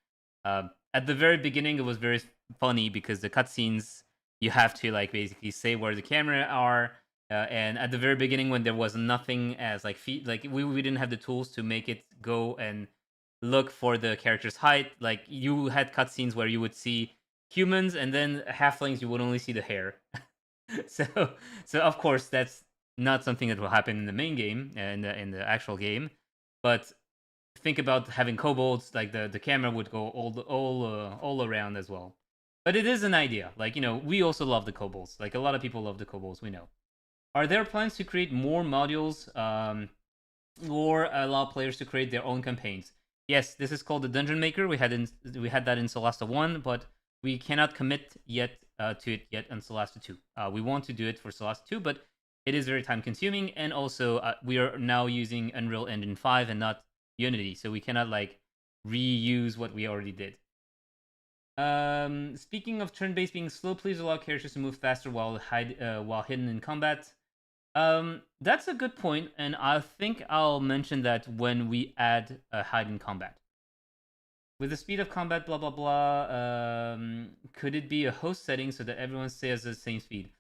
At the very beginning, it was very funny because the cutscenes, you have to like basically say where the camera are, And at the very beginning, when there was nothing as like feet, like we didn't have the tools to make it go and look for the character's height. Like you had cutscenes where you would see humans, and then halflings you would only see the hair. so so of course that's not something that will happen in the main game, in the actual game. But think about having kobolds, like the camera would go all around as well. But it is an idea. Like, we also love the kobolds. Like a lot of people love the kobolds, we know. Are there plans to create more modules, or allow players to create their own campaigns? Yes, this is called the Dungeon Maker. We had that in Solasta 1, but we cannot commit yet to it yet on Solasta 2. We want to do it for Solasta 2, but it is very time consuming, and also we are now using Unreal Engine 5 and not Unity, so we cannot like reuse what we already did. Speaking of turn-based being slow, please allow characters to move faster while hidden in combat. That's a good point, and I think I'll mention that when we add a hide in combat. With the speed of combat, blah blah blah. Could it be a host setting so that everyone stays at the same speed?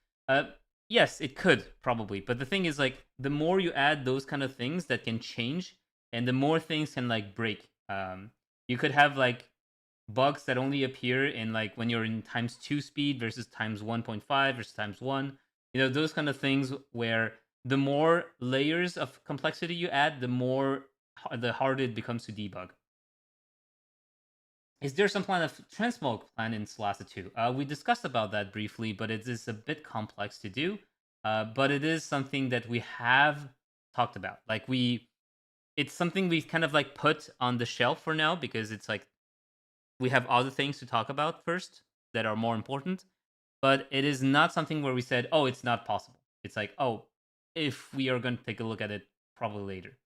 Yes, it could probably, but the thing is, like, the more you add those kind of things that can change, and the more things can like break. You could have like bugs that only appear in like when you're in ×2 speed versus ×1.5 versus ×1. Those kind of things where the more layers of complexity you add, the harder it becomes to debug. Is there some kind of transmog plan in Solasta 2? We discussed about that briefly, but it is a bit complex to do. But it is something that we have talked about. Like it's something we kind of like put on the shelf for now, because it's like we have other things to talk about first that are more important. But it is not something where we said, oh, it's not possible. It's like, oh, if we are going to take a look at it, probably later.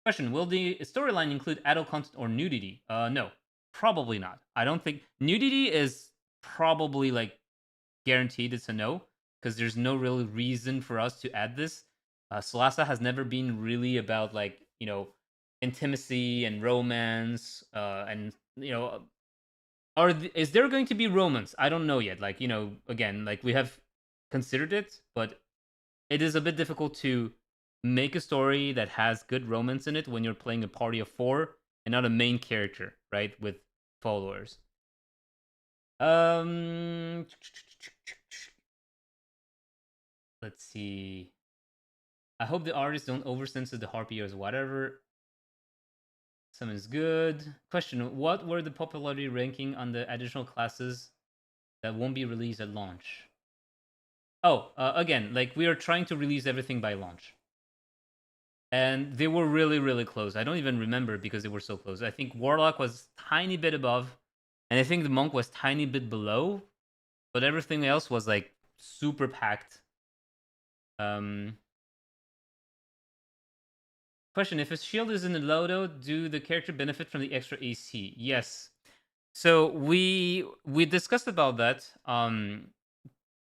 Question, will the storyline include adult content or nudity? No, probably not. I don't think nudity is probably like guaranteed it's a no, because there's no real reason for us to add this. Solasta has never been really about like, intimacy and romance, and is there going to be romance? I don't know yet. Like, again, like we have considered it, but it is a bit difficult to make a story that has good romance in it when you're playing a party of 4 and not a main character, right, with followers. Let's see. I hope the artists don't overcensor the harpy or whatever. Someone's good. Question, what were the popularity ranking on the additional classes that won't be released at launch? Oh, again, like we are trying to release everything by launch. And they were really, really close. I don't even remember because they were so close. I think Warlock was tiny bit above, and I think the Monk was tiny bit below, but everything else was like super packed. Question, if a shield is in the Lodo, do the character benefit from the extra AC? Yes. So we discussed about that,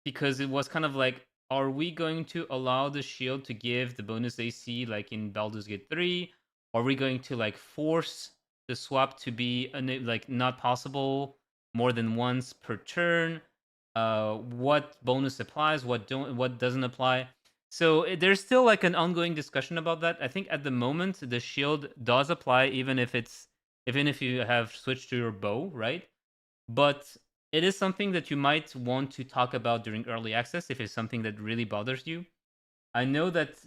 because it was kind of like, are we going to allow the shield to give the bonus AC like in Baldur's Gate 3? Are we going to like force the swap to be like not possible more than once per turn? What bonus applies? What doesn't apply? So there's still like an ongoing discussion about that. I think at the moment the shield does apply even if you have switched to your bow, right? But it is something that you might want to talk about during early access if it's something that really bothers you. I know that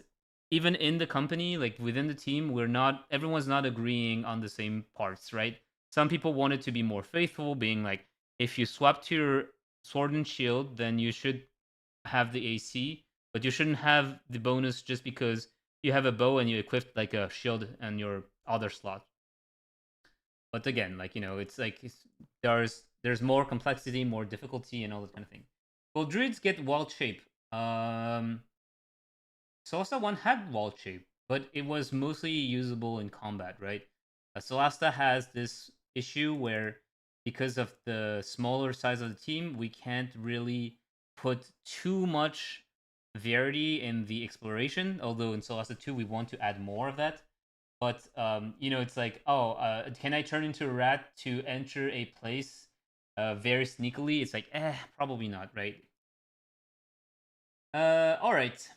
even in the company, like within the team, everyone's not agreeing on the same parts, right? Some people want it to be more faithful, being like, if you swap to your sword and shield, then you should have the AC, but you shouldn't have the bonus just because you have a bow and you equipped like a shield on your other slot. But again, like, it's like there's more complexity, more difficulty, and all that kind of thing. Will druids get wild shape? Solasta 1 had wild shape, but it was mostly usable in combat, right? Solasta has this issue where, because of the smaller size of the team, we can't really put too much variety in the exploration, although in Solasta 2 we want to add more of that. But it's like, can I turn into a rat to enter a place very sneakily? It's like, probably not, right? All right.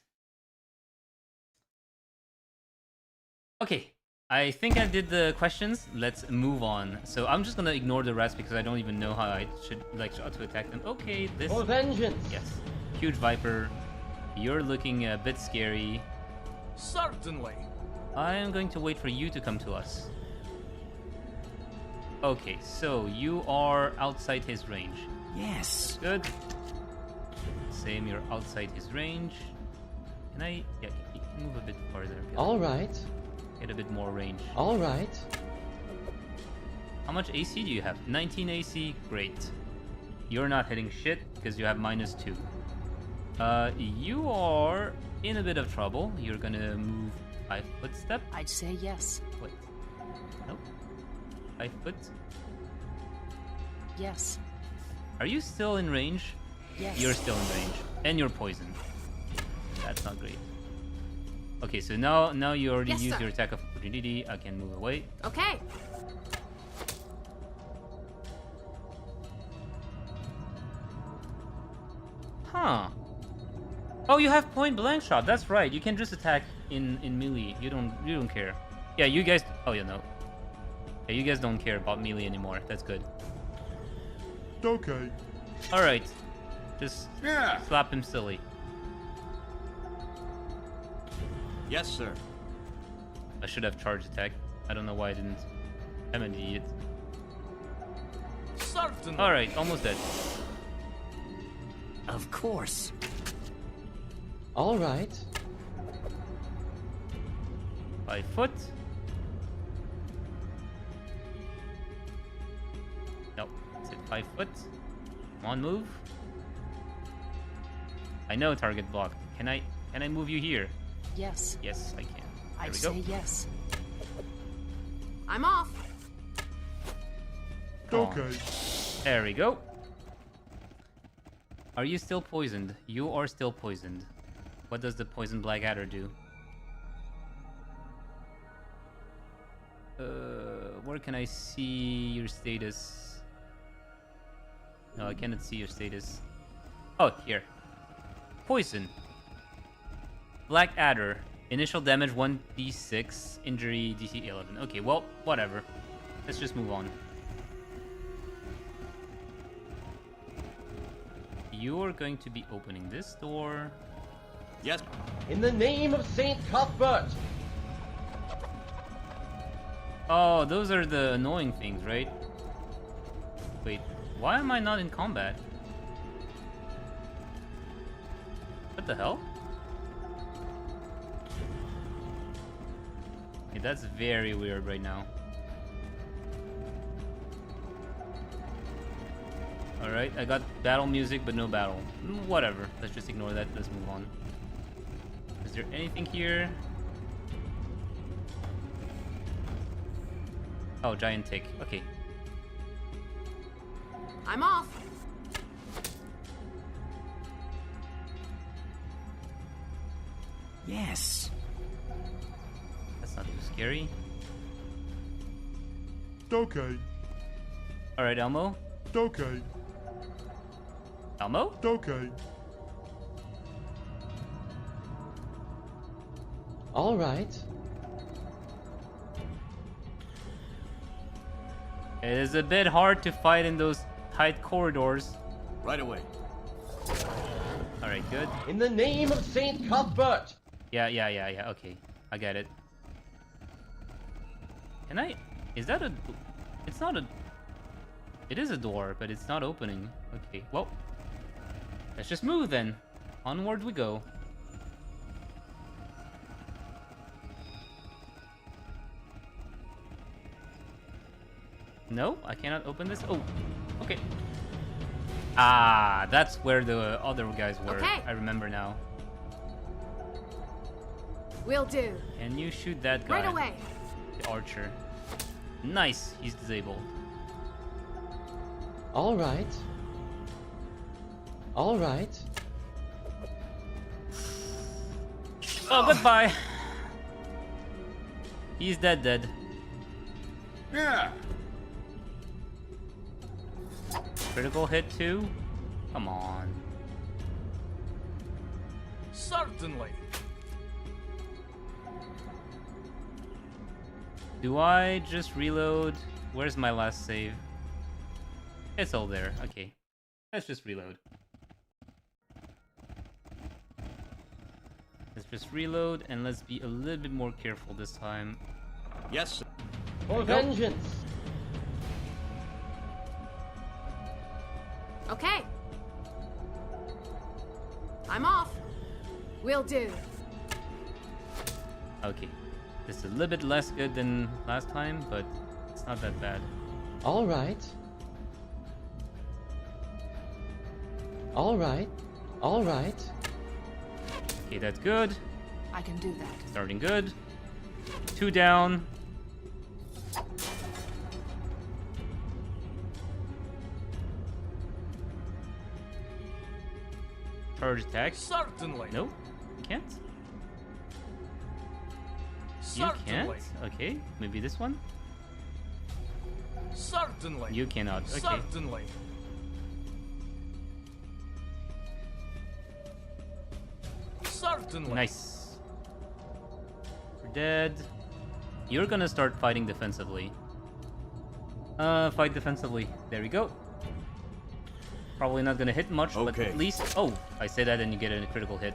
Okay, I think I did the questions. Let's move on. So I'm just gonna ignore the rest because I don't even know how I should like to attack them. Okay, this. For vengeance. Yes, huge viper. You're looking a bit scary. Certainly. I am going to wait for you to come to us. Okay, so you are outside his range. Yes. Good. Same, you're outside his range. Can I? Yeah, you can move a bit farther. All right. Get a bit more range. All right. How much AC do you have? 19 AC. Great. You're not hitting shit because you have -2. You are in a bit of trouble. You're gonna move 5 foot step. I'd say yes. Wait. Nope. 5 foot. Yes. Are you still in range? Yes. You're still in range, and you're poisoned. That's not great. Okay, so now you already Yes, used sir. your attack of opportunity. I can move away. Okay. Huh. Oh, you have point blank shot. That's right. You can just attack in melee. You don't care. Yeah, you guys. Oh, yeah, no. Yeah, you guys don't care about melee anymore. That's good. Okay. All right. Just Yeah. slap him silly. Yes, sir. I should have charge attack. I don't know why I didn't. I'm an idiot. Certainly. All right, almost dead. Of course. All right. 5 foot. No, it's at 5 foot. Come on, move. I know target blocked. Can I move you here? Yes. Yes, I can. There I'd we say go. yes. I'm off. Come on. Okay. There we go. Are you still poisoned? You are still poisoned. What does the poison Blackadder do? Where can I see your status? No, I cannot see your status. Oh, here. Poison. Blackadder. Initial damage 1d6. Injury DC 11. Okay, well, whatever. Let's just move on. You're going to be opening this door. Yes. In the name of Saint Cuthbert. Oh, those are the annoying things, right? Wait, why am I not in combat? What the hell? Okay, that's very weird right now. Alright, I got battle music, but no battle. Whatever, let's just ignore that. Let's move on. Is there anything here? Oh, giant tick. Okay. I'm off. Yes. That's not too scary. Okay. Alright, Elmo. Okay. Elmo? Okay. All right. It is a bit hard to fight in those tight corridors. Right away. Alright, good. In the name of Saint Cuthbert. Yeah. Okay, I get it. Can I... Is that a... It's not a... It is a door, but it's not opening. Okay, well... Let's just move then. Onward we go. No, I cannot open this. Oh, okay. Ah, that's where the other guys were. Okay. I remember now. Will do. Can you shoot that guy? Right away. The archer. Nice, he's disabled. All right. All right. Oh, goodbye. He's dead. Yeah. Critical hit too? Come on. Certainly. Do I just reload? Where's my last save? It's all there. Okay. Let's just reload. Let's just reload and let's be a little bit more careful this time. Yes, sir. For vengeance! Okay. I'm off. Will do. Okay. This is a little bit less good than last time, but it's not that bad. Alright. Alright. Alright. Okay, that's good. I can do that. Starting good. 2 down. Charge attack. Certainly. No, you can't. Certainly. You can't? Okay, maybe this one? Certainly. You cannot. Okay. Certainly. Certainly. Nice. We're dead. You're gonna start fighting defensively. Fight defensively. There we go. Probably not gonna hit much, but Okay. at least... Oh, I say that and you get a critical hit.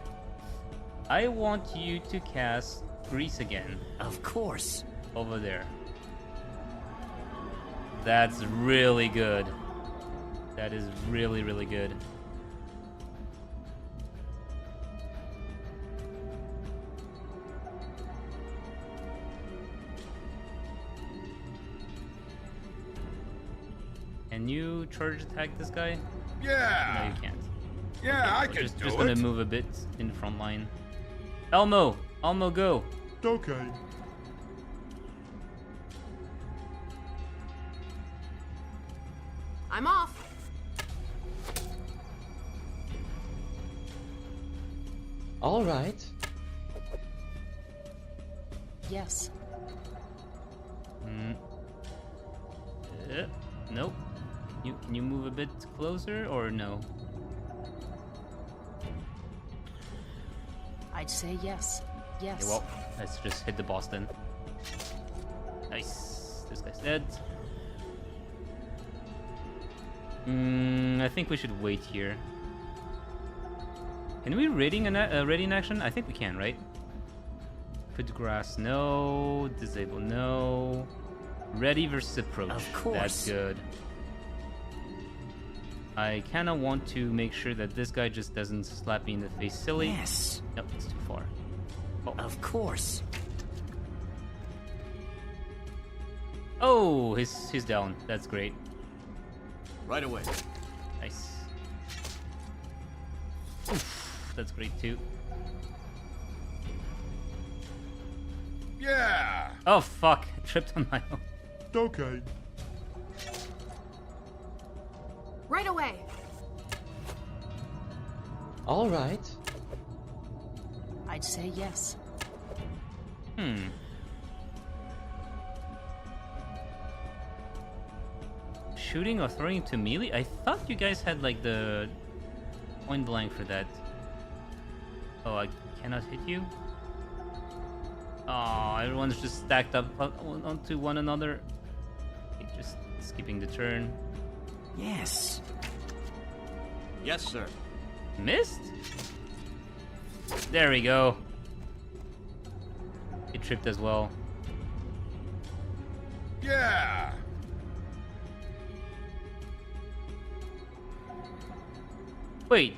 I want you to cast Grease again. Of course. Over there. That's really good. That is really, really good. Can you charge attack this guy? No, Yeah. you can't. Yeah, I We're can just do gonna it. move a bit in the front line. Elmo! Elmo, go! Okay. I'm off. Alright. Yes. Nope. Can you move a bit closer or no? I'd say yes. Yes. Okay, well, let's just hit the boss then. Nice. This guy's dead. I think we should wait here. Can we ready in action? I think we can, right? Put grass, no. Disable, no. Ready versus approach. Of course. That's good. I kind of want to make sure that this guy just doesn't slap me in the face silly. Yes. Nope, it's too far. Oh. Of course. Oh, he's down. That's great. Right away. Nice. Oof, that's great too. Yeah. Oh fuck! I tripped on my own. Okay. Right away. Alright. I'd say yes. Shooting or throwing to melee? I thought you guys had like the point blank for that. Oh, I cannot hit you? Oh, everyone's just stacked up onto one another. Okay, just skipping the turn. Yes. Yes, sir. Missed? There we go. It tripped as well. Yeah. Wait,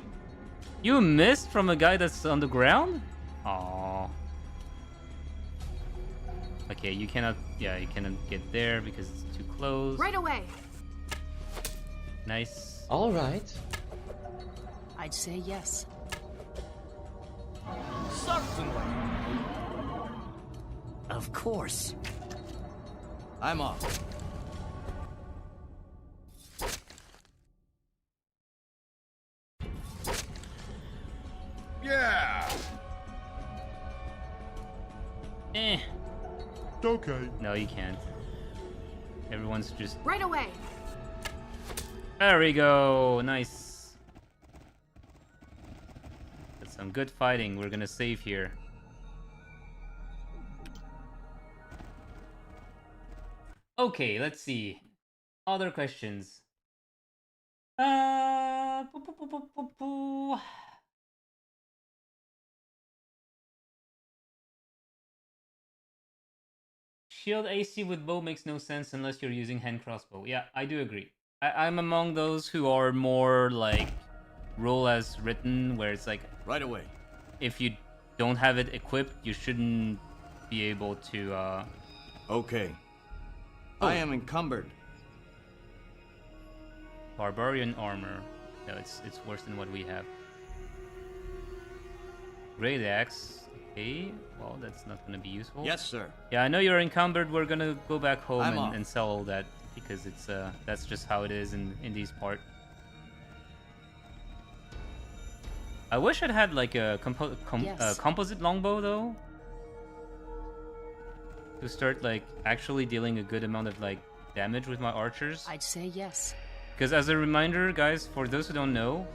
you missed from a guy that's on the ground? Aww. Okay, you cannot get there because it's too close. Right away. Nice. Alright. I'd say yes. Certainly. Of course. I'm off. Yeah. Eh. Okay. No, you can't. Everyone's just... Right away. There we go. Nice. That's some good fighting. We're gonna save here. Okay, let's see. Other questions. Poo, poo, poo, poo, poo, poo. Shield AC with bow makes no sense unless you're using hand crossbow. Yeah, I do agree. I'm among those who are more like rule as written, where it's like Right away. if you don't have it equipped, you shouldn't be able to. Okay. I am encumbered. Barbarian armor. No, it's worse than what we have. Great axe. Okay, well that's not gonna be useful. Yes, sir. Yeah, I know you're encumbered. We're gonna go back home I'm off. and sell all that because it's that's just how it is in these parts. I wish I'd had like a Yes. composite longbow though, to start like actually dealing a good amount of like damage with my archers. I'd say yes. Because as a reminder, guys, for those who don't know,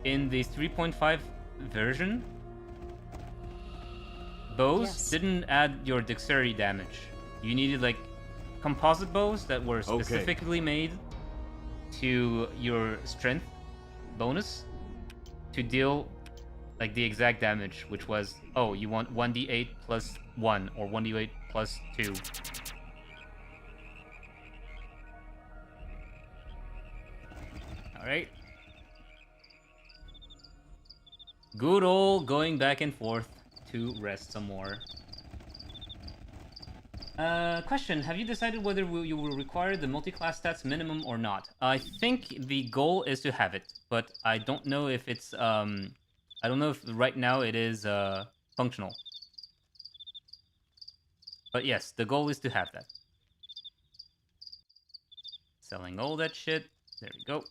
in the 3.5 version, bows Yes. didn't add your dexterity damage. You needed like composite bows that were Okay. specifically made to your strength bonus to deal like the exact damage, which was, oh, you want 1d8 plus 1 or 1d8 plus 2. Alright. Good old going back and forth to rest some more. Question, have you decided whether you will require the multi-class stats minimum or not? I think the goal is to have it, but I don't know if it's, I don't know if right now it is, functional. But yes, the goal is to have that. Selling all that shit. There we go.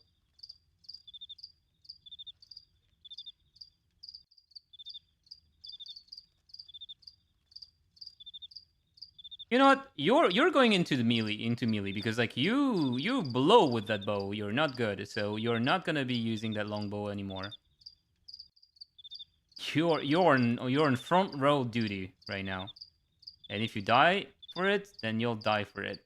You know what? You're going into the melee because like you blow with that bow. You're not good, so you're not gonna be using that long bow anymore. You're in front row duty right now, and if you die for it, then you'll die for it.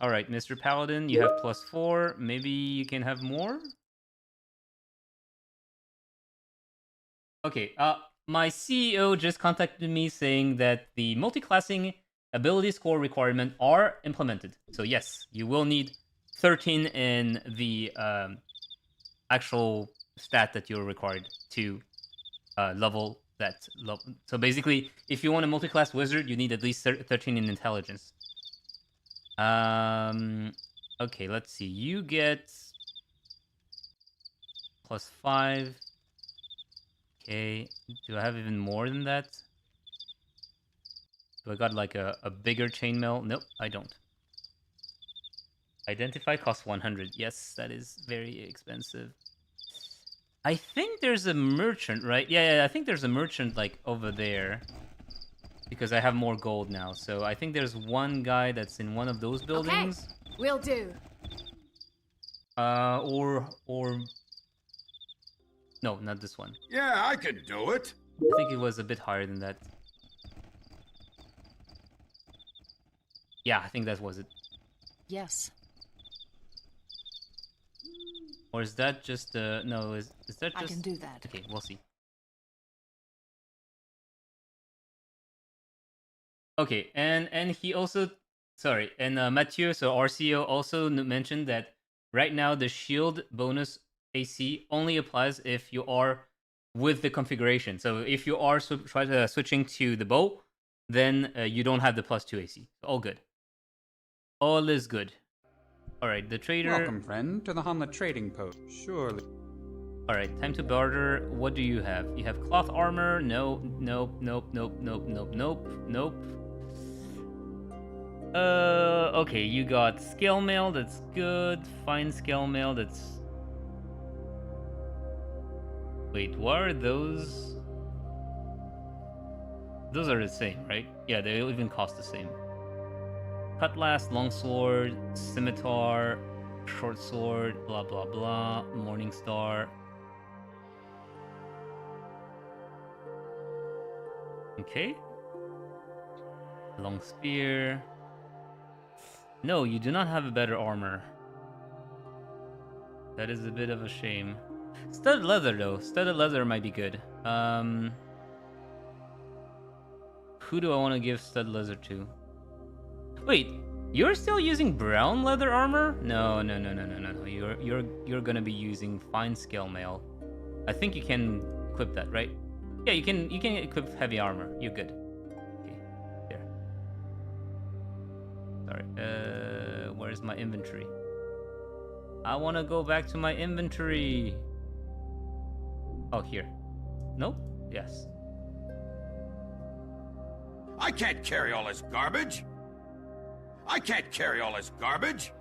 All right, Mr. Paladin, you have +4. Maybe you can have more. Okay. My CEO just contacted me saying that the multi-classing ability score requirement are implemented. So yes, you will need 13 in the actual stat that you're required to level that. So basically, if you want a multi-class wizard, you need at least 13 in intelligence. Okay, let's see. You get +5. Okay, do I have even more than that? Do I got like a bigger chainmail? Nope, I don't. Identify costs 100. Yes, that is very expensive. I think there's a merchant, right? Yeah, I think there's a merchant like over there. Because I have more gold now. So I think there's one guy that's in one of those buildings. Okay, will do. Or no, not this one. Yeah, I can do it. I think it was a bit higher than that. Yeah, I think that was it. Yes. Or is that just no, is that just I can do that. Okay, we'll see. Okay, and he also sorry, and Mathieu, so RCO also mentioned that right now the shield bonus AC only applies if you are with the configuration. So if you are switching to the bow, then you don't have the +2 AC. All good. All is good. All right, the trader. Welcome, friend, to the Hamlet trading post. Surely. All right, time to barter. What do you have? You have cloth armor. No, nope, nope, nope, nope, nope, nope, nope. Okay, you got scale mail. That's good. Fine scale mail. That's. Wait, what are those? Those are the same, right? Yeah, they even cost the same. Cutlass, longsword, scimitar, short sword, blah blah blah, morning star. Okay. Long spear. No, you do not have a better armor. That is a bit of a shame. Studded leather, though. Studded leather might be good. Who do I want to give studded leather to? Wait, you're still using brown leather armor? No. You're gonna be using fine scale mail. I think you can equip that, right? Yeah, you can equip heavy armor. You're good. Okay, there. Sorry. Where's my inventory? I want to go back to my inventory. Oh, here. Nope. Yes. I can't carry all this garbage. I can't carry all this garbage.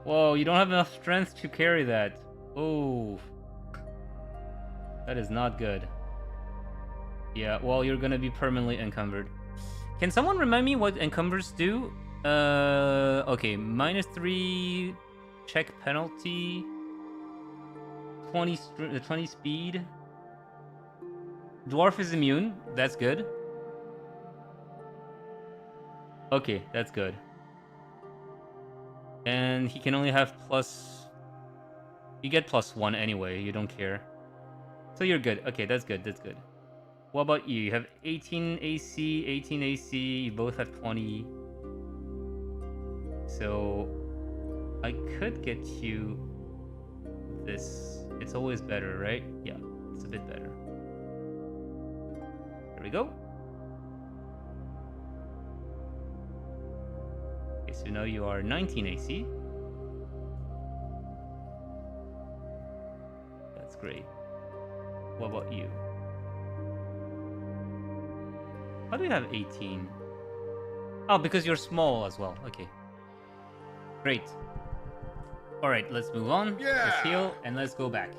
Whoa, you don't have enough strength to carry that. Oh. That is not good. Yeah, well, you're gonna be permanently encumbered. Can someone remind me what encumbers do? Okay, -3 check penalty, 20 speed. Dwarf is immune. That's good. Okay, that's good. And he can only have plus... You get +1 anyway, you don't care. So you're good. Okay, that's good, that's good. What about you? You have 18 AC, 18 AC, you both have 20. So... I could get you... this. It's always better, right? Yeah, it's a bit better. There we go. Okay, so now you are 19 AC. That's great. What about you? How do you have 18? Oh, because you're small as well. Okay. Great. Alright, let's move on. Yeah. Let's heal, and let's go back.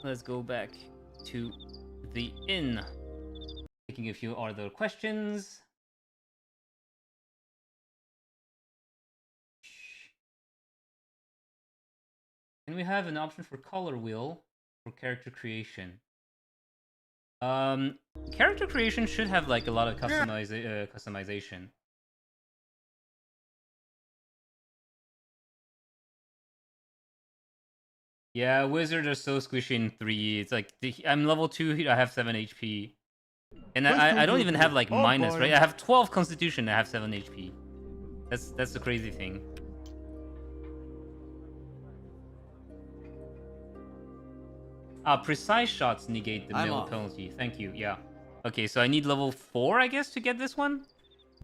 Let's go back to the inn. Taking a few other questions. Can we have an option for color wheel for character creation? Character creation should have like a lot of customization. Yeah, wizards are so squishy in 3. It's like I'm level 2. I have 7 HP, and I don't even have like minus, right? I have 12 Constitution. I have 7 HP. That's the crazy thing. Precise shots negate the mill penalty. Thank you. Yeah. Okay, so I need level 4, I guess, to get this one.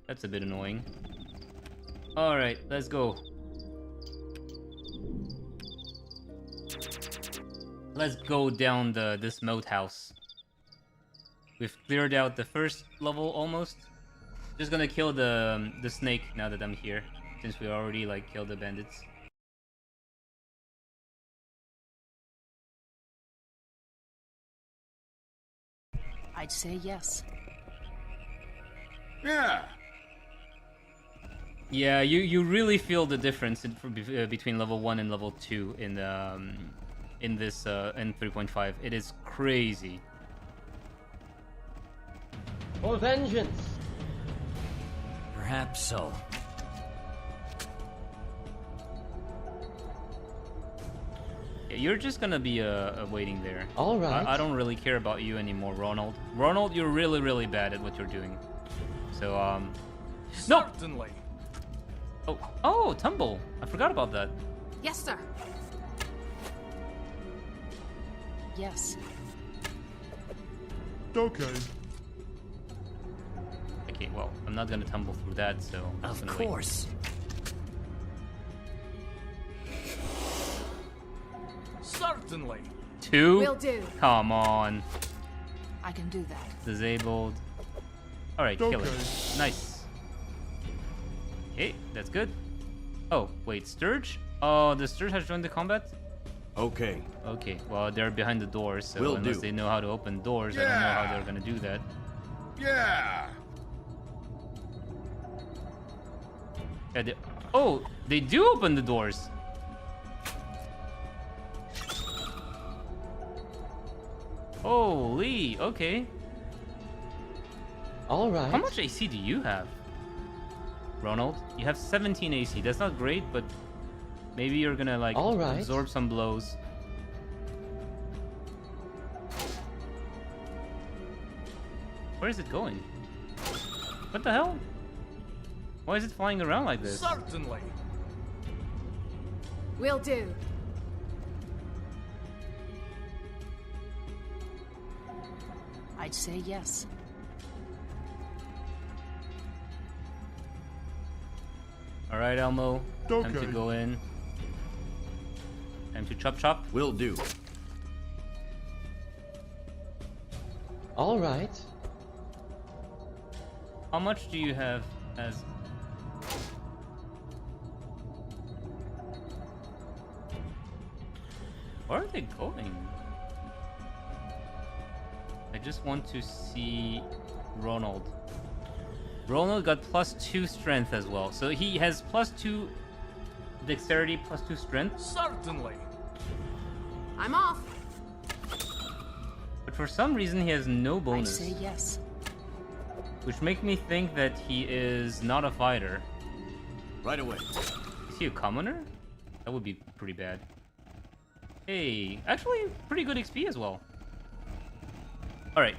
That's a bit annoying. All right, let's go. Let's go down this Moathouse. We've cleared out the first level almost. Just gonna kill the snake now that I'm here, since we already like killed the bandits. I'd say yes. Yeah. Yeah, you really feel the difference between level 1 and level 2 in this in 3.5. It is crazy. For vengeance. Perhaps so. Yeah, you're just gonna be waiting there. All right. I don't really care about you anymore, Ronald. Ronald, you're really bad at what you're doing. So no. Certainly. Oh, tumble. I forgot about that. Yes, sir. Yes. Okay. Okay, well, I'm not gonna tumble through that, so I'm just Of gonna wait. course. Certainly. 2? Will do. Come on. I can do that. Disabled. Alright, kill Okay. it. Nice. Okay, that's good. Oh, wait, Sturge? Oh, the Sturge has joined the combat? Okay. Okay, well, they're behind the doors, so Will unless do. they know how to open doors, I don't know how they're gonna do that. Yeah. Yeah, oh, they do open the doors! Holy, okay. All right. How much AC do you have, Ronald? You have 17 AC. That's not great, but maybe you're gonna like All right. absorb some blows. Where is it going? What the hell? Why is it flying around like this? Certainly. Will do. I'd say yes. All right, Elmo. Time to Okay. go in. Time to chop chop. Will do. All right. How much do you have as... Where are they going? I just want to see Ronald. Ronald got +2 strength as well. So he has +2 dexterity, +2 strength. Certainly. I'm off. But for some reason he has no I'd bonus. say yes. Which makes me think that he is not a fighter. Right away. Is he a commoner? That would be pretty bad. Hey, actually pretty good XP as well. Alright.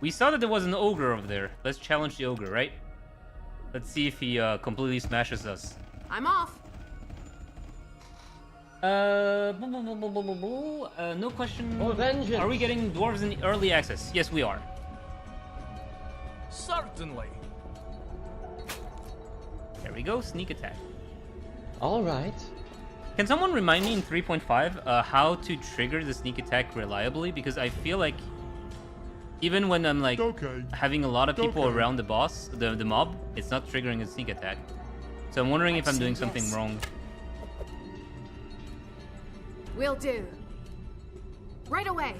We saw that there was an ogre over there. Let's challenge the ogre, right? Let's see if he completely smashes us. I'm off. No question. For vengeance. Are we getting dwarves in early access? Yes, we are. Certainly. There we go, sneak attack. All right. Can someone remind me in 3.5 how to trigger the sneak attack reliably? Because I feel like even when I'm like having a lot of people around the boss, the mob, it's not triggering a sneak attack. So I'm wondering if I'm doing something wrong. Will do. Right away.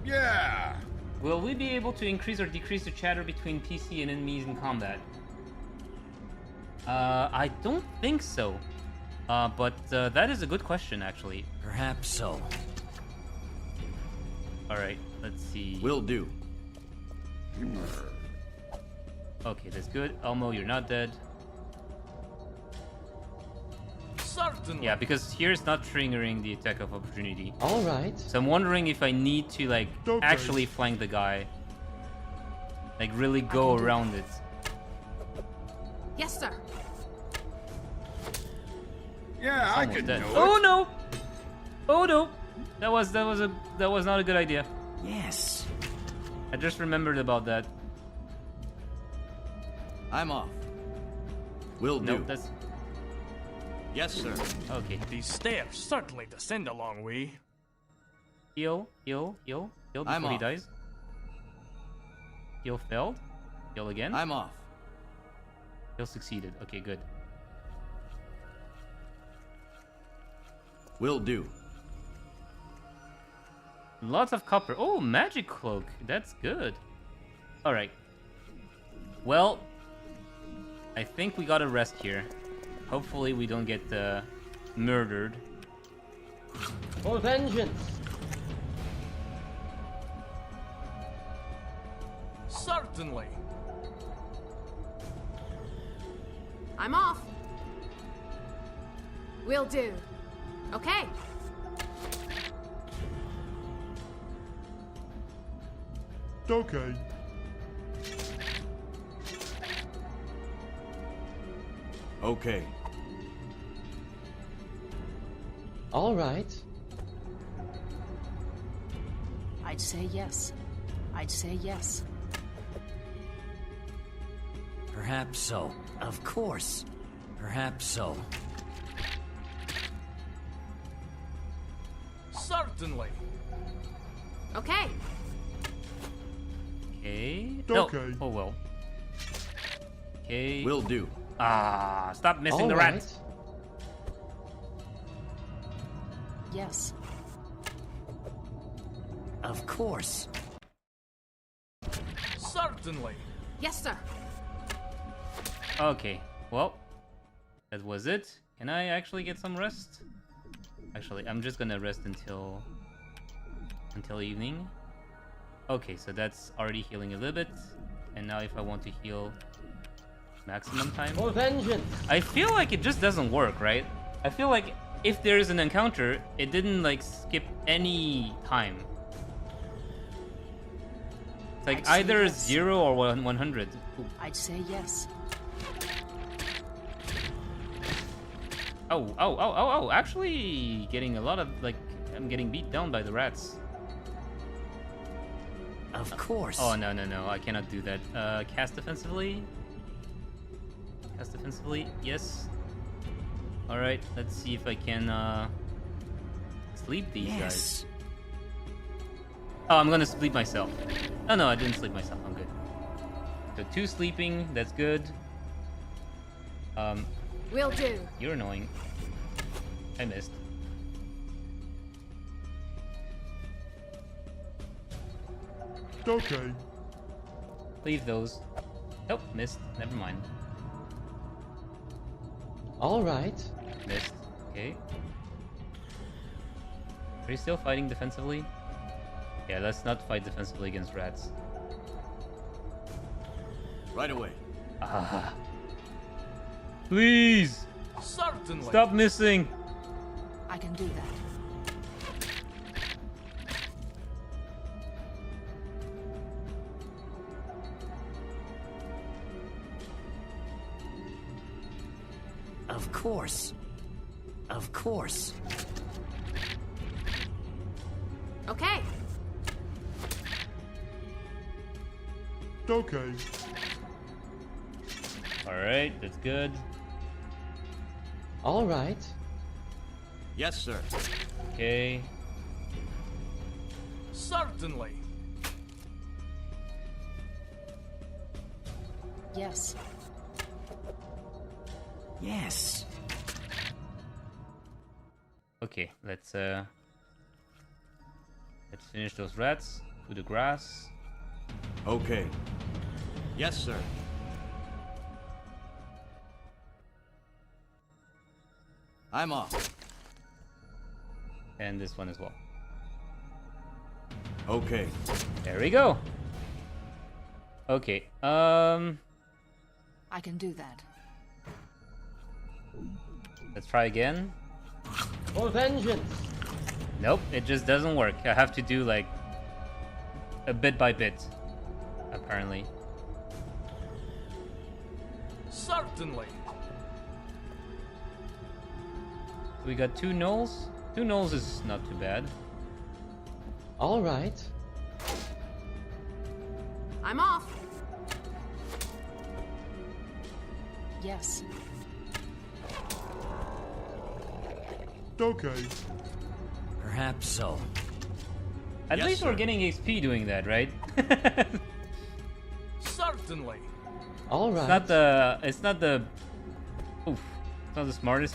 Yeah. Will we be able to increase or decrease the chatter between PC and enemies in combat? I don't think so. But that is a good question, actually. Perhaps so. Alright, let's see. Will do. Okay, that's good. Elmo, you're not dead. Certainly. Yeah, because here it's not triggering the attack of opportunity. All right. So I'm wondering if I need to, like, actually flank the guy. Like, really go around it. Yes, sir. Yeah, I Almost can dead. do it. Oh no! Oh no! That was not a good idea. Yes. I just remembered about that. I'm off. Will do. Nope, that's Yes, sir. okay. These stairs certainly descend a long way. Heal before I'm he off. dies. Heal failed. Heal again. I'm off. Heal succeeded. Okay, good. Will do. Lots of copper. Oh, magic cloak. That's good. All right. Well, I think we gotta rest here. Hopefully we don't get murdered. For vengeance. Certainly. I'm off. Will do. Okay. Okay. Okay. All right. I'd say yes. I'd say yes. Perhaps so. Of course. Perhaps so. Certainly. Okay. Okay. Okay. No. Oh well. Okay. Will do. Ah, stop missing All the right. rat. Yes. Of course. Certainly. Yes, sir. Okay. Well, that was it. Can I actually get some rest? Actually, I'm just gonna rest until evening. Okay, so that's already healing a little bit. And now if I want to heal maximum time... For vengeance! I feel like it just doesn't work, right? I feel like if there's an encounter, it didn't like skip any time. It's like I'd say either yes. 0 or 100. Ooh. I'd say yes. Oh, actually getting a lot of, like, I'm getting beat down by the rats. Of course. Oh, no, I cannot do that. Cast defensively? Cast defensively, yes. Alright, let's see if I can, sleep these guys. Oh, I'm gonna sleep myself. Oh, no, I didn't sleep myself, I'm good. So 2 sleeping, that's good. Will do. You're annoying. I missed. Okay. Leave those. Nope, missed. Never mind. Alright. Missed. Okay. Are you still fighting defensively? Yeah, let's not fight defensively against rats. Right away. Ah. Please! Certainly. Stop missing! I can do that. Of course. Of course. Okay. Okay. Alright, that's good. Alright. Yes, sir. Okay. Certainly. Yes. Yes. Okay, let's finish those rats. To the grass. Okay. Yes, sir. I'm off. And this one as well. Okay. There we go. Okay, I can do that. let's try again. For vengeance! Nope, it just doesn't work. I have to do like a bit by bit, apparently. Certainly. We got 2 nulls. 2 nulls is not too bad. Alright. I'm off. Yes. Okay. Perhaps so. At Yes, least we're sir. getting XP doing that, right? Certainly. Alright. It's not the smartest.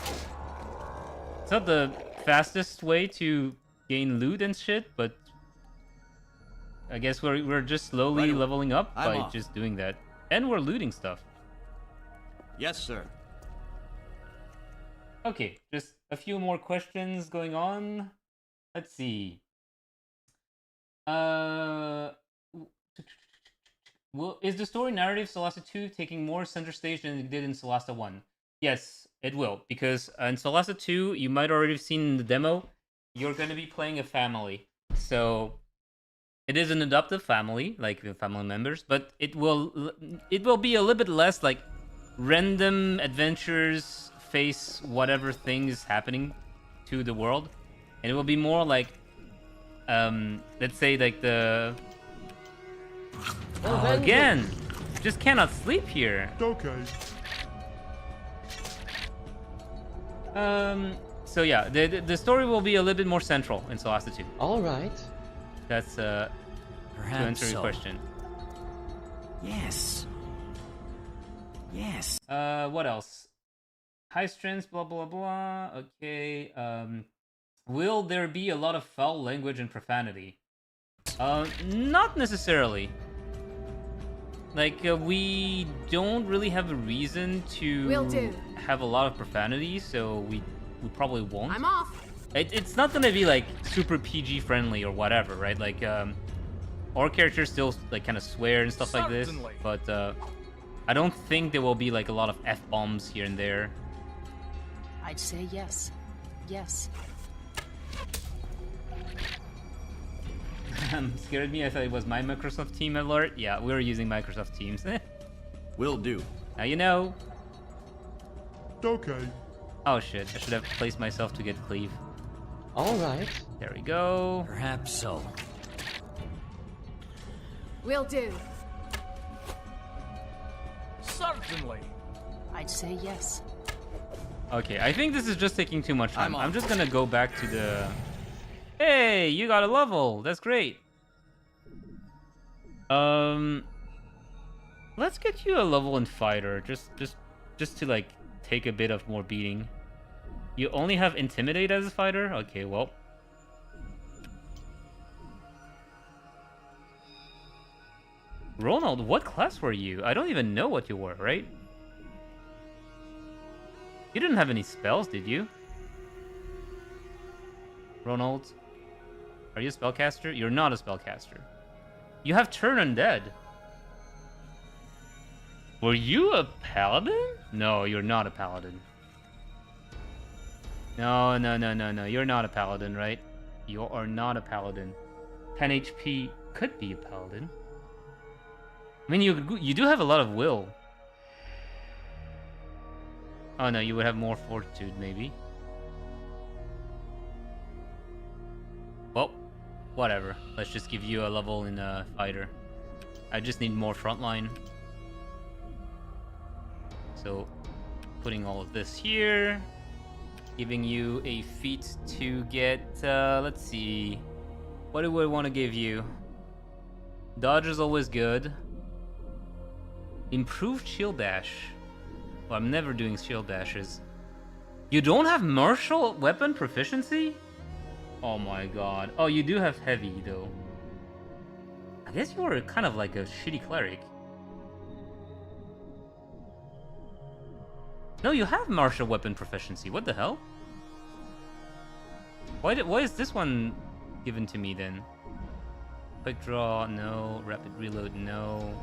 It's not the fastest way to gain loot and shit, but I guess we're just slowly Right away. leveling up I'm by off. just doing that. And we're looting stuff. Yes, sir. Okay, just a few more questions going on. Let's see. Is the story narrative Solasta 2 taking more center stage than it did in Solasta 1? Yes, it will, because in Solasta 2, you might already have seen in the demo, you're going to be playing a family. So it is an adoptive family, like the family members, but it will be a little bit less like random adventures, face whatever thing is happening to the world, and it will be more like let's say like the again, just cannot sleep here. Okay. So yeah, the story will be a little bit more central in Solasta 2. Alright. That's to answer your question. Yes. Yes. What else? High strengths, blah blah blah. Okay. Will there be a lot of foul language and profanity? Not necessarily. Like, we don't really have a reason Will to do. have a lot of profanity, so we probably won't. I'm off. It's not gonna be like super PG friendly or whatever, right? Like our characters still like kind of swear and stuff like this, Certainly. but I don't think there will be like a lot of F-bombs here and there. I'd say yes. Yes. Scared me. I thought it was my Microsoft Team alert. Yeah, we were using Microsoft Teams. Will do. Now you know. Okay. Oh shit! I should have placed myself to get cleave. All right. There we go. Perhaps so. Will do. Certainly. I'd say yes. Okay, I think this is just taking too much time. I'm on. I'm just gonna go back to the... Hey, you got a level. That's great. Let's get you a level in fighter, just to like take a bit of more beating. You only have intimidate as a fighter? Okay, well. Ronald, what class were you? I don't even know what you were, right? You didn't have any spells, did you? Ronald, are you a spellcaster? You're not a spellcaster. You have turn undead. Were you a paladin? No, you're not a paladin. No. You're not a paladin, right? You are not a paladin. 10 HP could be a paladin. I mean, you do have a lot of will. Oh no, you would have more fortitude, maybe. Well, whatever. Let's just give you a level in fighter. I just need more frontline. So, putting all of this here, giving you a feat to get. Let's see, what do I want to give you? Dodge is always good. Improved shield dash. Well, I'm never doing shield dashes. You don't have martial weapon proficiency? Oh my god. Oh, you do have heavy though. I guess you were kind of like a shitty cleric. No, you have martial weapon proficiency. What the hell? Why is this one given to me then? Quick draw, no. Rapid reload, no.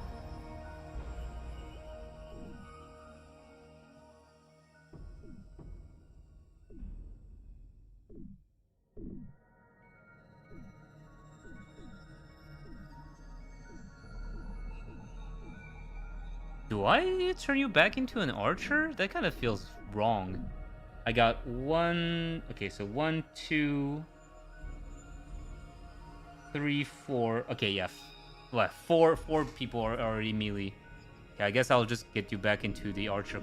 Do I turn you back into an archer? That kind of feels wrong. I got one... Okay, so 1, 2, 3, 4... Okay, yeah. Well, four people are already melee. Okay, I guess I'll just get you back into the archer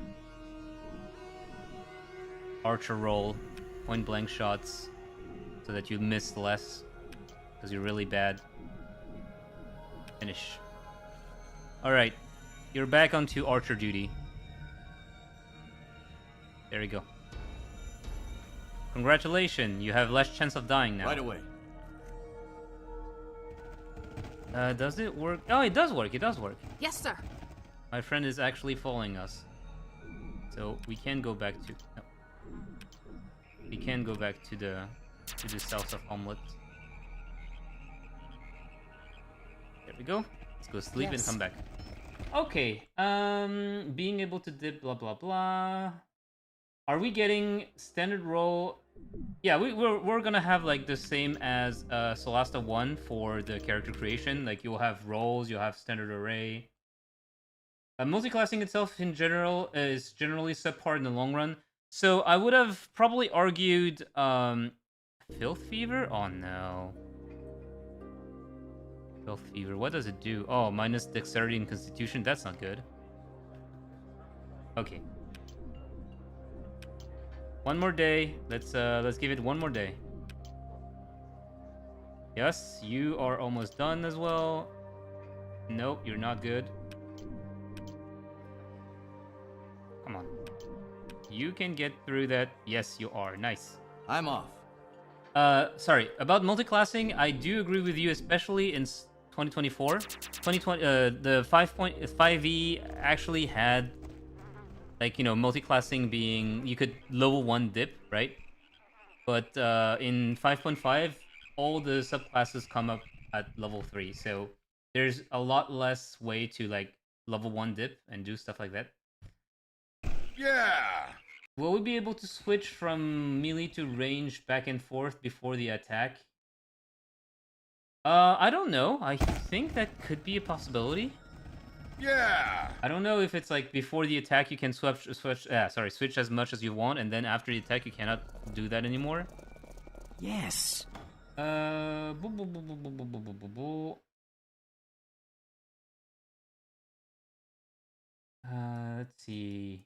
role. Point blank shots. So that you miss less. Because you're really bad. Finish. Alright. You're back onto archer duty. There we go. Congratulations, you have less chance of dying now. Right away. Does it work? Oh, it does work, it does work. Yes, sir. My friend is actually following us. So we can go back to... No. We can go back to the south of Omelette. There we go. Let's go sleep and come back. Okay, being able to dip, blah blah blah. Are we getting standard roll? Yeah, we're gonna have like the same as Solasta 1 for the character creation. Like you'll have roles, you'll have standard array. Multiclassing itself in general is generally subpar in the long run. So I would have probably argued Filth Fever? Oh no. Filth Fever, what does it do? Oh, minus dexterity and constitution, that's not good. Okay. One more day. Let's give it one more day. Yes, you are almost done as well. Nope, you're not good. Come on. You can get through that. Yes, you are. Nice. I'm off. Sorry, about multiclassing, I do agree with you, especially in 2024. 2020, the 5.5e actually had, like, you know, multiclassing being, you could level 1 dip, right? But in 5.5, all the subclasses come up at level 3, so there's a lot less way to like level 1 dip and do stuff like that. Yeah! Will we be able to switch from melee to range back and forth before the attack? I don't know. I think that could be a possibility. Yeah! I don't know if it's like before the attack you can switch as much as you want, and then after the attack you cannot do that anymore. Yes. Let's see.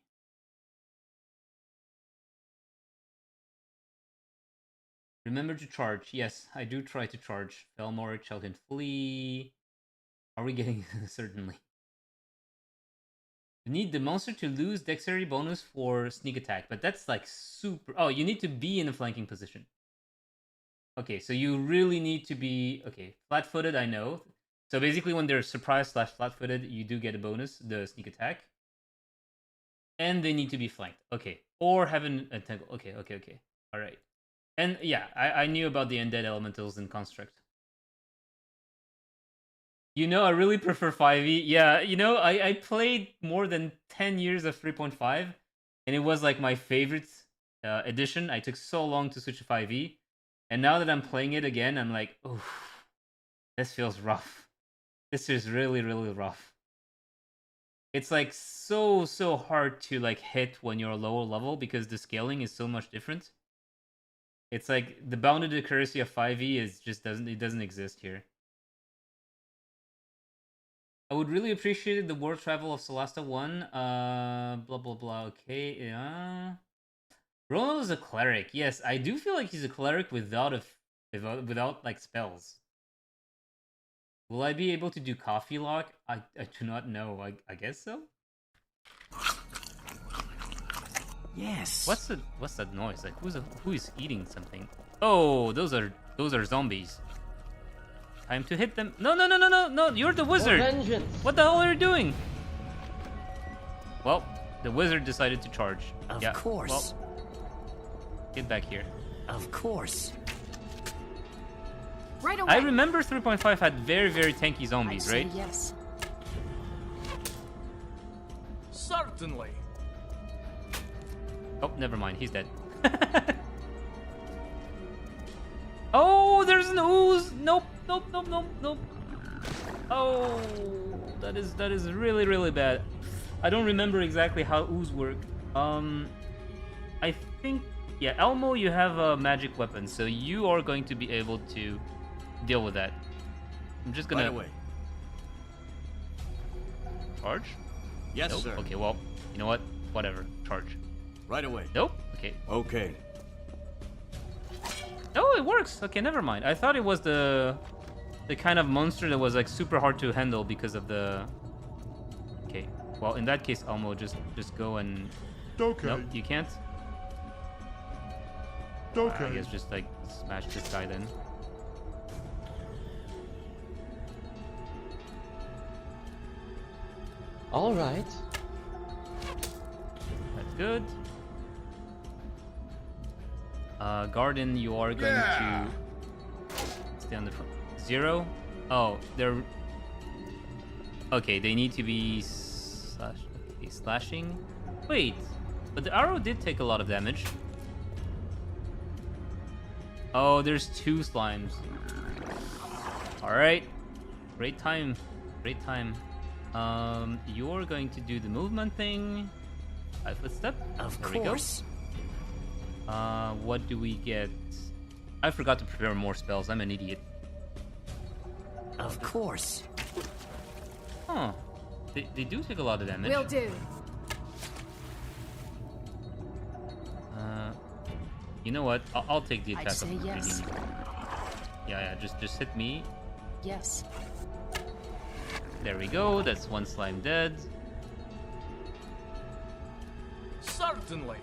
Remember to charge. Yes, I do try to charge. Felmore, Shell can flee. Are we getting certainly? You need the monster to lose dexterity bonus for sneak attack, but that's like super. Oh, you need to be in a flanking position. Okay, so you really need to be flat-footed. I know. So basically, when they're surprised / flat-footed, you do get a bonus, the sneak attack, and they need to be flanked. Okay, or have an entangle. Okay. All right. And yeah, I knew about the undead elementals in Construct. You know, I really prefer 5e. Yeah, you know, I played more than 10 years of 3.5, and it was like my favorite edition. I took so long to switch to 5e, and now that I'm playing it again, I'm like, oh, this feels rough. This is really, really rough. It's like so hard to like hit when you're a lower level because the scaling is so much different. It's like the bounded accuracy of 5e is just doesn't exist here. I would really appreciate the world travel of Solasta 1. Blah blah blah. Okay, yeah. Ronald is a cleric. Yes, I do feel like he's a cleric without like spells. Will I be able to do coffee lock? I do not know. I guess so. Yes. What's that noise? Like who is eating something? Oh, those are zombies. Time to hit them. No, you're the wizard. What the hell are you doing? Well, the wizard decided to charge. Of yeah, course. Well, get back here. Of course. Right away. I remember 3.5 had very, very tanky zombies, right? Yes. Certainly. Oh, never mind. He's dead. Oh, there's an ooze. Nope. Oh, that is really, really bad. I don't remember exactly how ooze work. I think, yeah, Elmo, you have a magic weapon, so you are going to be able to deal with that. I'm just gonna... Right away. Charge? Yes, nope. sir. Okay, well, you know what? Whatever. Charge. Right away. Nope. Okay. Okay. Oh, it works. Okay, never mind. I thought it was the kind of monster that was like super hard to handle because of the... Okay. Well, in that case, Elmo, just go and... Okay. Nope, you can't. Okay. I guess just like smash this guy then. All right. That's good. Garden, you are going to stay on the front. 0? Oh, they're... Okay, they need to be slashing. Wait, but the arrow did take a lot of damage. Oh, there's 2 slimes. Alright. Great time. Great time. You're going to do the movement thing. 5-foot step. Of there course. We go. What do we get? I forgot to prepare more spells. I'm an idiot. Of course. Huh. They do take a lot of damage. Will do. You know what? I'll take the attack. I'd say yes. Yeah. Just hit me. Yes. There we go. That's 1 slime dead. Certainly.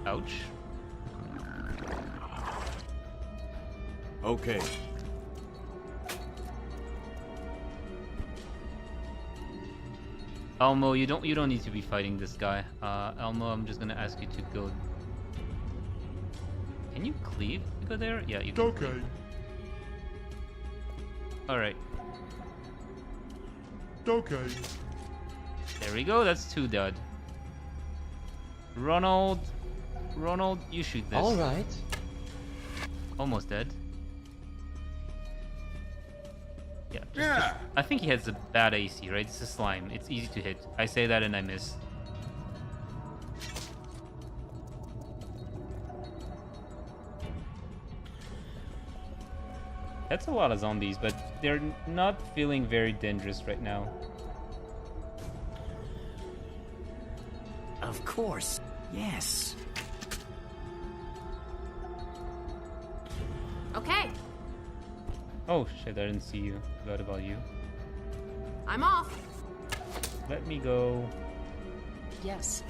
Ouch. Okay. Elmo, you don't need to be fighting this guy. Elmo, I'm just gonna ask you to go. Can you cleave to go there? Yeah, you can. Okay. Cleave. All right. Okay. There we go. That's 2 dead. Ronald, you shoot this. All right. Almost dead. Yeah. Yeah. I think he has a bad AC, right? It's a slime. It's easy to hit. I say that and I miss. That's a lot of zombies, but they're not feeling very dangerous right now. Of course. Yes. Okay, Oh shit, I didn't see you. Forgot about you. I'm off. Let me go. Yes.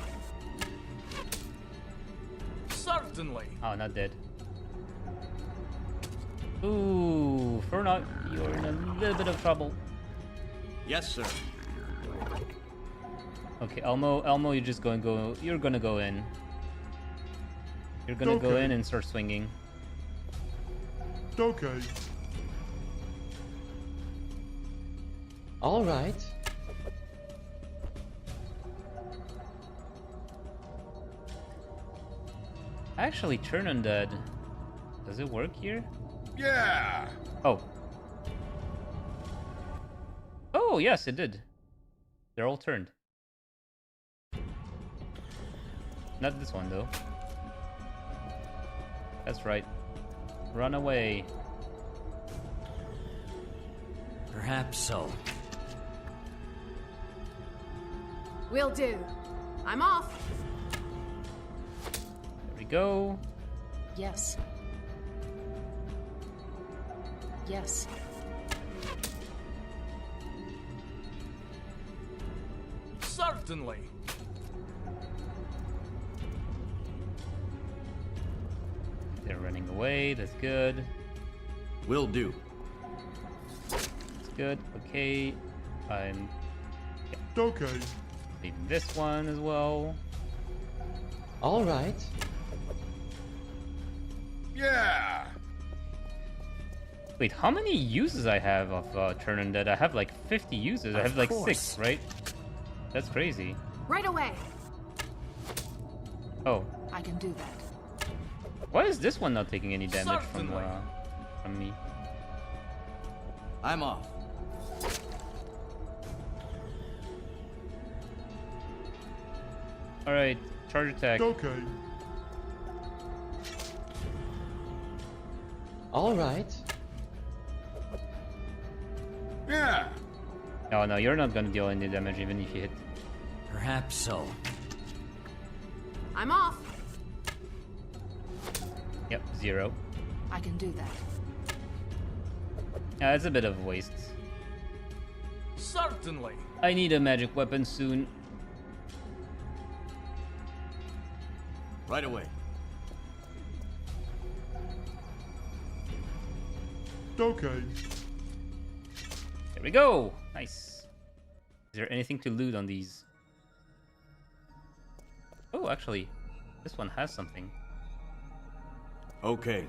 Certainly. Oh, not dead. Ooh, Fernot, you're in a little bit of trouble. Yes, sir. Okay, Elmo, you're just going to go. You're gonna go in. You're gonna go Okay. in and start swinging. Okay. All right. Actually, turn undead. Does it work here? Yeah. Oh. Oh, yes, it did. They're all turned. Not this one, though. That's right. Run away. Perhaps so. Will do. I'm off. There we go. Yes. Yes. Certainly. They're running away. That's good. Will do. That's good. Okay. I'm Okay. leaving this one as well. All right. Yeah. Wait, how many uses I have of Turn Undead? I have like 50 uses. I have like 6, right? That's crazy. Right away. Oh, I can do that. why is this one not taking any damage Certainly. from me? I'm off. All right, charge attack. Okay. All right. Yeah. Oh no, you're not gonna deal any damage even if you hit. Perhaps so. I'm off. Yep, 0. I can do that. Yeah, it's a bit of a waste. Certainly. I need a magic weapon soon. Right away. Okay. There we go. Nice. Is there anything to loot on these? Oh, actually, this one has something. Okay.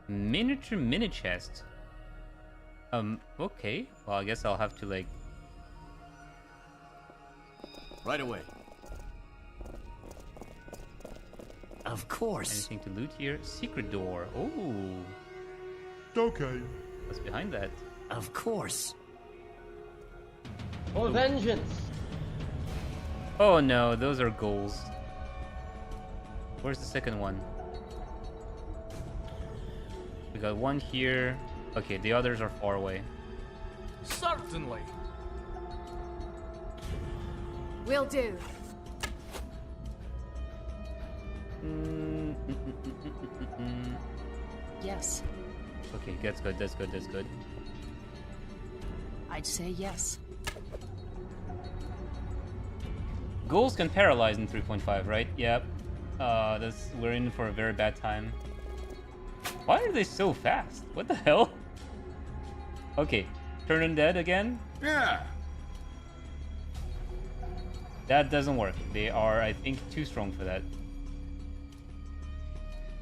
Miniature mini chest. Okay. Well, I guess I'll have to like. Right away. Of course. Anything to loot here? Secret door. Oh, Okay. what's behind that? Of course. For vengeance. Oh no, those are goals. Where's the second one? We got one here. Okay, the others are far away. Certainly. Will do. Yes. Okay, that's good, that's good, that's good. I'd say yes. Ghouls can paralyze in 3.5, right? Yep. We're in for a very bad time. Why are they so fast? What the hell? Okay, turn undead again. Yeah. That doesn't work. They are, I think, too strong for that.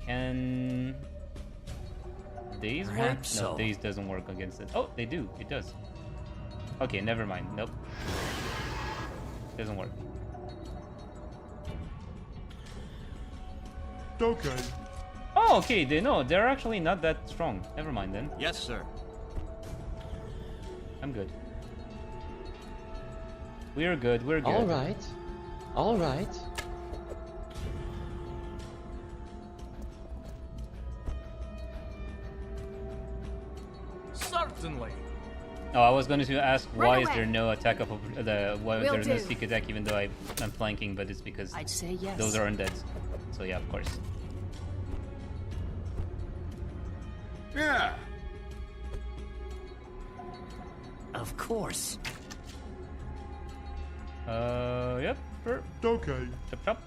Can daze work? Perhaps No, so. daze doesn't work against it. Oh, they do. It does. Okay, never mind. Nope. Doesn't work. Okay. Oh, okay. They're actually not that strong. Never mind then. Yes, sir. I'm good. We're good. We're good. All right. All right. Certainly. Oh, I was going to ask why Right is away. there no attack of why Will there's no do. sneak attack even though I'm flanking, but it's because I'd say yes. those are undead. So yeah, of course. Yeah. Of course. Yep, sure. Okay. Chop chop.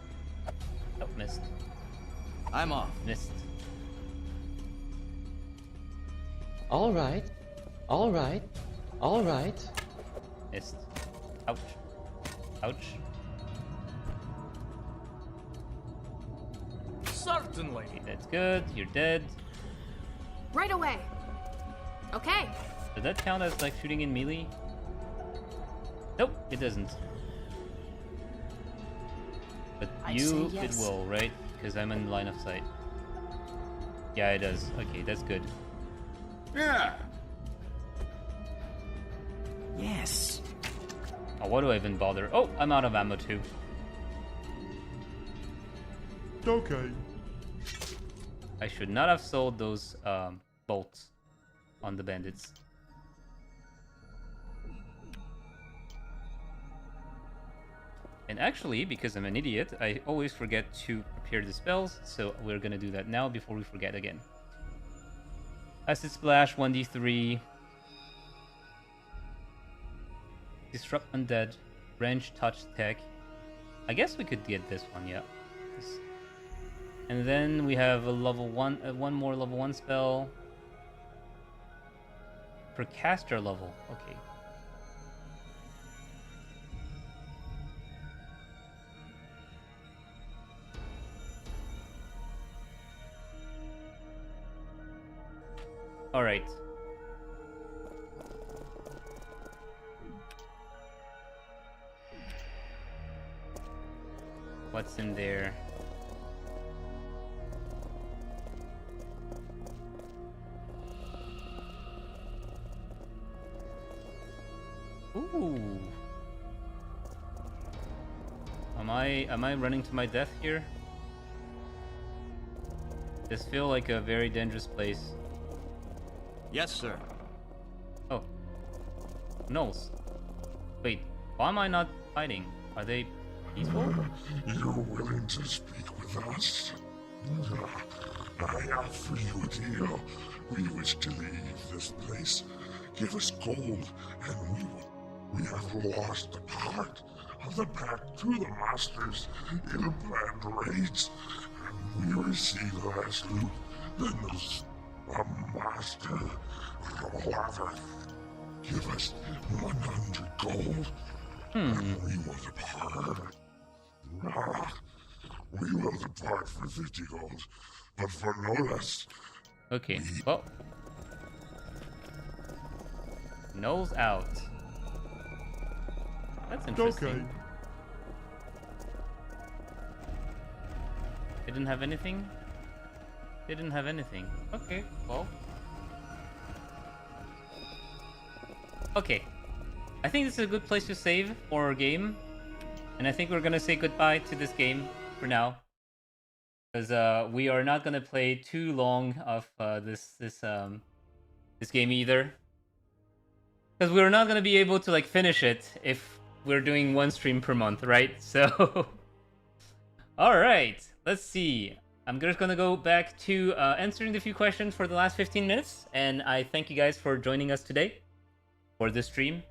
Oh, missed. I'm off. Missed. All right. All right. All right. Missed. Ouch. Ouch. Certainly. Okay, that's good. You're dead. Right away. Okay. Does that count as like shooting in melee? Nope, it doesn't. But I'd you, say yes. it will, right? Because I'm in line of sight. Yeah, it does. Okay, that's good. Yeah. Yes. Oh, why do I even bother? Oh, I'm out of ammo too. Okay. I should not have sold those bolts on the bandits. And actually, because I'm an idiot, I always forget to prepare the spells, so we're gonna do that now before we forget again. Acid Splash, 1d3. Disrupt Undead. Range Touch Tech. I guess we could get this one, yeah. And then we have a level 1, one more level 1 spell. Per caster level, okay. All right. What's in there? Ooh. Am I running to my death here? This feels like a very dangerous place. Yes, sir. Oh. Knolls. Wait, why am I not fighting? Are they peaceful? You're willing to speak with us? I offer you a deal. We wish to leave this place. Give us gold, and we have lost a part of the pact to the masters in planned raids, and we receive less loot than a master. However, give us 100 gold, and we will depart. We will depart for 50 gold, but for no less. Okay, well. Knolls out. That's interesting. Okay. They didn't have anything? They didn't have anything. Okay, well. Okay. I think this is a good place to save for our game. And I think we're gonna say goodbye to this game for now. Because we are not gonna play too long of this game either. Because we're not gonna be able to like finish it if we're doing one stream per month, right? So, all right, let's see. I'm just gonna go back to answering the few questions for the last 15 minutes, and I thank you guys for joining us today for this stream.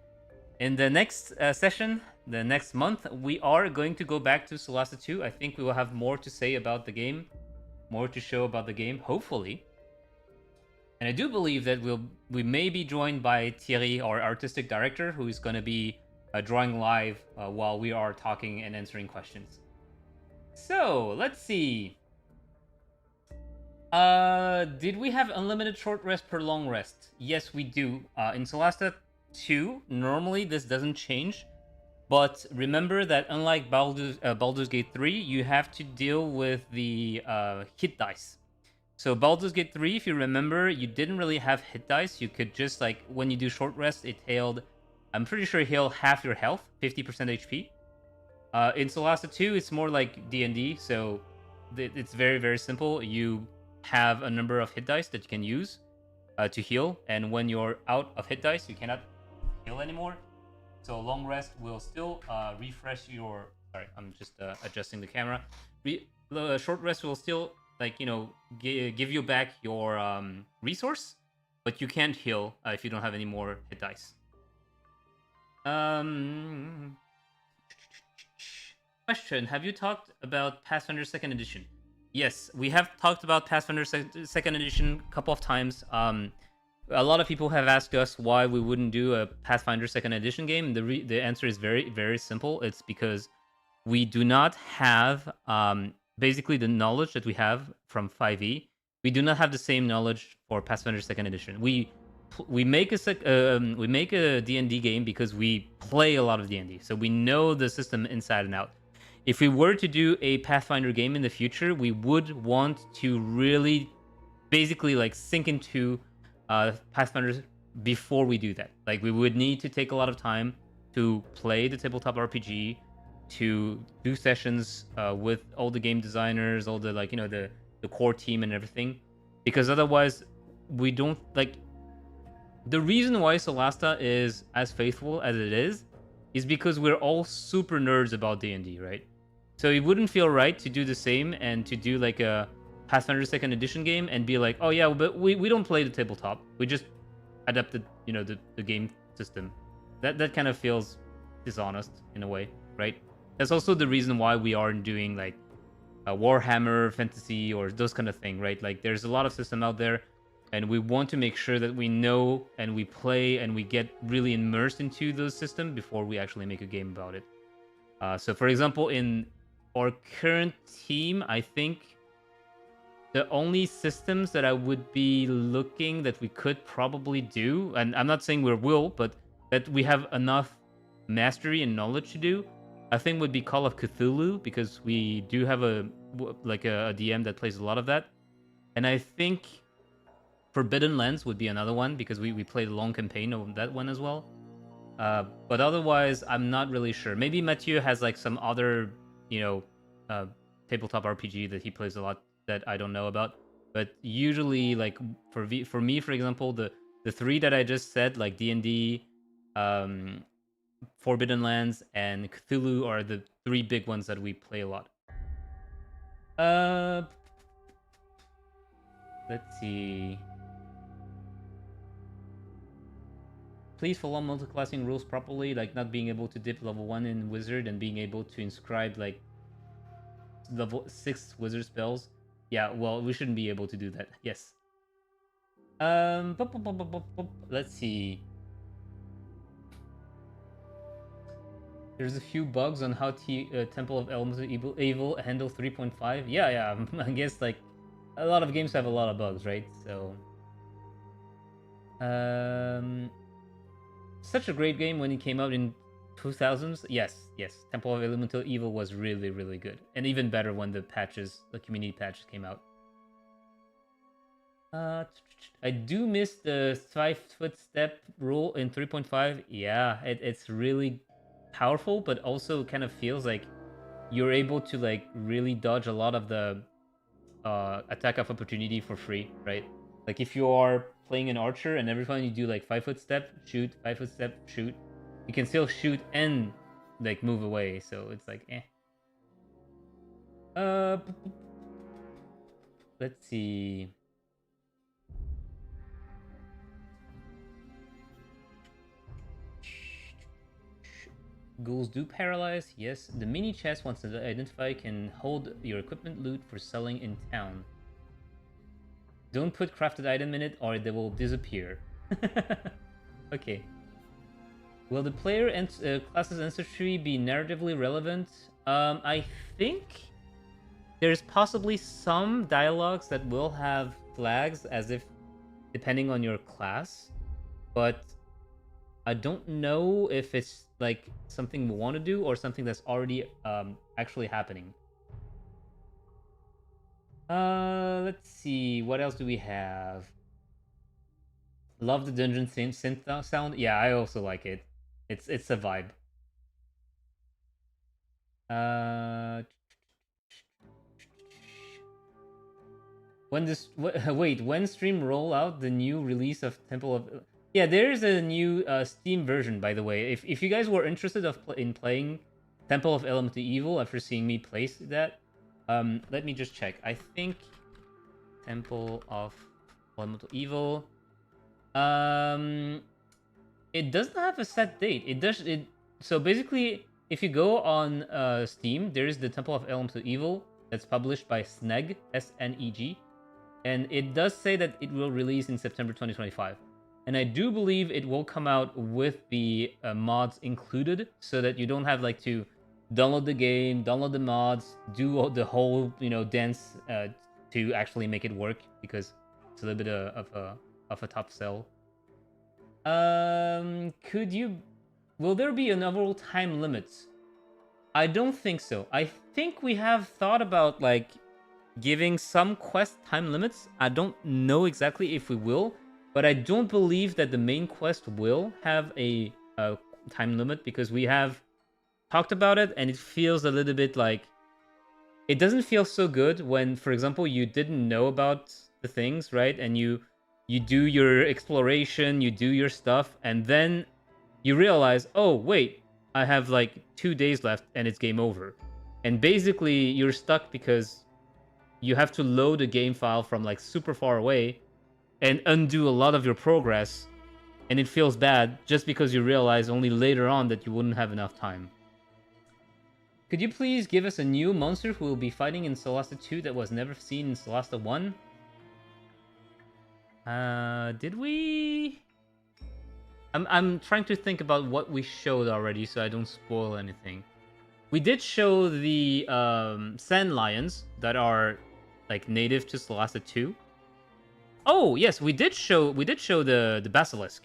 In the next session, the next month, we are going to go back to Solasta 2. I think we will have more to say about the game, more to show about the game, hopefully. And I do believe that we may be joined by Thierry, our artistic director, who is going to be drawing live while we are talking and answering questions. So let's see. Did we have unlimited short rest per long rest? Yes, we do. In Solasta 2, normally this doesn't change. But remember that unlike Baldur's Gate 3, you have to deal with the hit dice. So Baldur's Gate 3, if you remember, you didn't really have hit dice. You could just, like, when you do short rest, it healed, I'm pretty sure it healed half your health, 50% HP. In Solasta 2, it's more like D&D, so it's very, very simple. You have a number of hit dice that you can use to heal, and when you're out of hit dice, you cannot heal anymore. So long rest will still refresh your... Sorry, I'm just adjusting the camera. The short rest will still, like, you know, give you back your resource, but you can't heal if you don't have any more hit dice. Question: have you talked about Pathfinder 2nd Edition? Yes, we have talked about Pathfinder 2nd Edition a couple of times. A lot of people have asked us why we wouldn't do a Pathfinder 2nd Edition game. The answer is very, very simple. It's because we do not have basically the knowledge that we have from 5e. We do not have the same knowledge for Pathfinder 2nd Edition. We make a D&D game because we play a lot of D&D, so we know the system inside and out. If we were to do a Pathfinder game in the future, we would want to really basically like sink into Pathfinder before we do that. Like, we would need to take a lot of time to play the tabletop RPG, to do sessions with all the game designers, all the, like, you know, the core team and everything, because otherwise we don't, like, the reason why Solasta is as faithful as it is because we're all super nerds about D&D, right? So it wouldn't feel right to do the same and to do like a Pathfinder 2nd Edition game and be like, oh yeah, but we don't play the tabletop. We just adapted, you know, the game system. That kind of feels dishonest in a way, right? That's also the reason why we aren't doing like a Warhammer Fantasy or those kind of thing, right? Like, there's a lot of system out there, and we want to make sure that we know and we play and we get really immersed into those systems before we actually make a game about it. So for example, in our current team, I think the only systems that I would be looking that we could probably do, and I'm not saying we will, but that we have enough mastery and knowledge to do, I think would be Call of Cthulhu, because we do have a DM that plays a lot of that. And I think Forbidden Lands would be another one, because we played a long campaign of that one as well. But otherwise, I'm not really sure. Maybe Mathieu has like some other, you know, tabletop RPG that he plays a lot that I don't know about. But usually, like for me, for example, the three that I just said, like D&D, Forbidden Lands, and Cthulhu, are the three big ones that we play a lot. Let's see. Please follow multi-classing rules properly, like not being able to dip level 1 in Wizard and being able to inscribe like level 6 Wizard spells. Yeah, well, we shouldn't be able to do that. Yes. Let's see. There's a few bugs on how Temple of Elements Evil handle 3.5. Yeah, I guess like a lot of games have a lot of bugs, right? So, such a great game when it came out in 2000s. Yes. Temple of Elemental Evil was really, really good, and even better when the community patches came out. I do miss the 5-foot step rule in 3.5. Yeah, it's really powerful, but also kind of feels like you're able to like really dodge a lot of the attack of opportunity for free, right? Like if you are playing an archer and every time you do like 5-foot step, shoot, 5-foot step, shoot, you can still shoot and like move away. So it's like, let's see. Ghouls do paralyze, yes. The mini chest, once identified, can hold your equipment loot for selling in town. Don't put crafted item in it or they will disappear. Okay. Will the player and class's ancestry be narratively relevant? I think there's possibly some dialogues that will have flags as if depending on your class, but I don't know if it's like something we want to do or something that's already actually happening. Let's see, what else do we have? Love the dungeon synth sound. Yeah, I also like it. It's a vibe. When this wait, when stream roll out the new release of Temple of... Yeah, there's a new Steam version, by the way. If you guys were interested in playing Temple of Elemental Evil after seeing me place that, let me just check. I think Temple of Elemental Evil. It doesn't have a set date. So basically, if you go on Steam, there is the Temple of Elemental Evil that's published by Sneg, SNEG, and it does say that it will release in September 2025. And I do believe it will come out with the mods included, so that you don't have like to download the game, download the mods, do the whole dance to actually make it work, because it's a little bit of a tough sell. Will there be an overall time limit? I don't think so. I think we have thought about like giving some quest time limits. I don't know exactly if we will, but I don't believe that the main quest will have a time limit, because we have talked about it and it feels a little bit like it doesn't feel so good when, for example, you didn't know about the things, right? And you do your exploration, you do your stuff, and then you realize, oh wait, I have like 2 days left and it's game over. And basically you're stuck because you have to load a game file from like super far away and undo a lot of your progress, and it feels bad just because you realize only later on that you wouldn't have enough time. Could you please give us a new monster who will be fighting in Solasta 2 that was never seen in Solasta 1? Did we? I'm trying to think about what we showed already so I don't spoil anything. We did show the sand lions that are like native to Solasta 2. Oh yes, we did show the basilisk.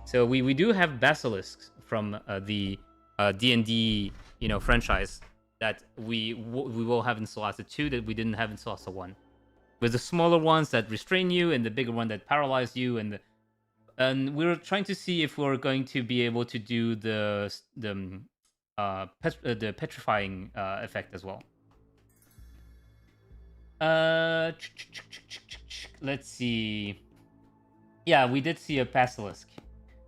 So we do have basilisks from the D&D franchise that we will have in Solasta 2 that we didn't have in Solasta 1. With the smaller ones that restrain you and the bigger one that paralyze you, and we were trying to see if we're going to be able to do the petrifying effect as well. Let's see. Yeah, we did see a basilisk.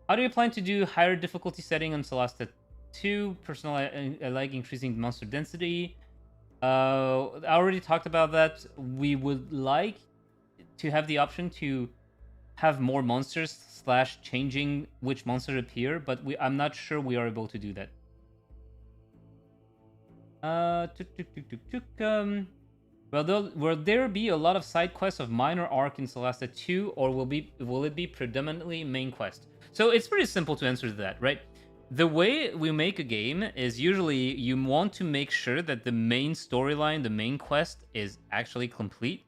How do you plan to do higher difficulty setting on Solasta 2? Personally, I like increasing monster density. I already talked about that. We would like to have the option to have more monsters / changing which monsters appear, but I'm not sure we are able to do that. Will there be a lot of side quests of minor arc in Solasta 2, or will it be predominantly main quest? So it's pretty simple to answer that, right? The way we make a game is usually you want to make sure that the main storyline, the main quest, is actually complete.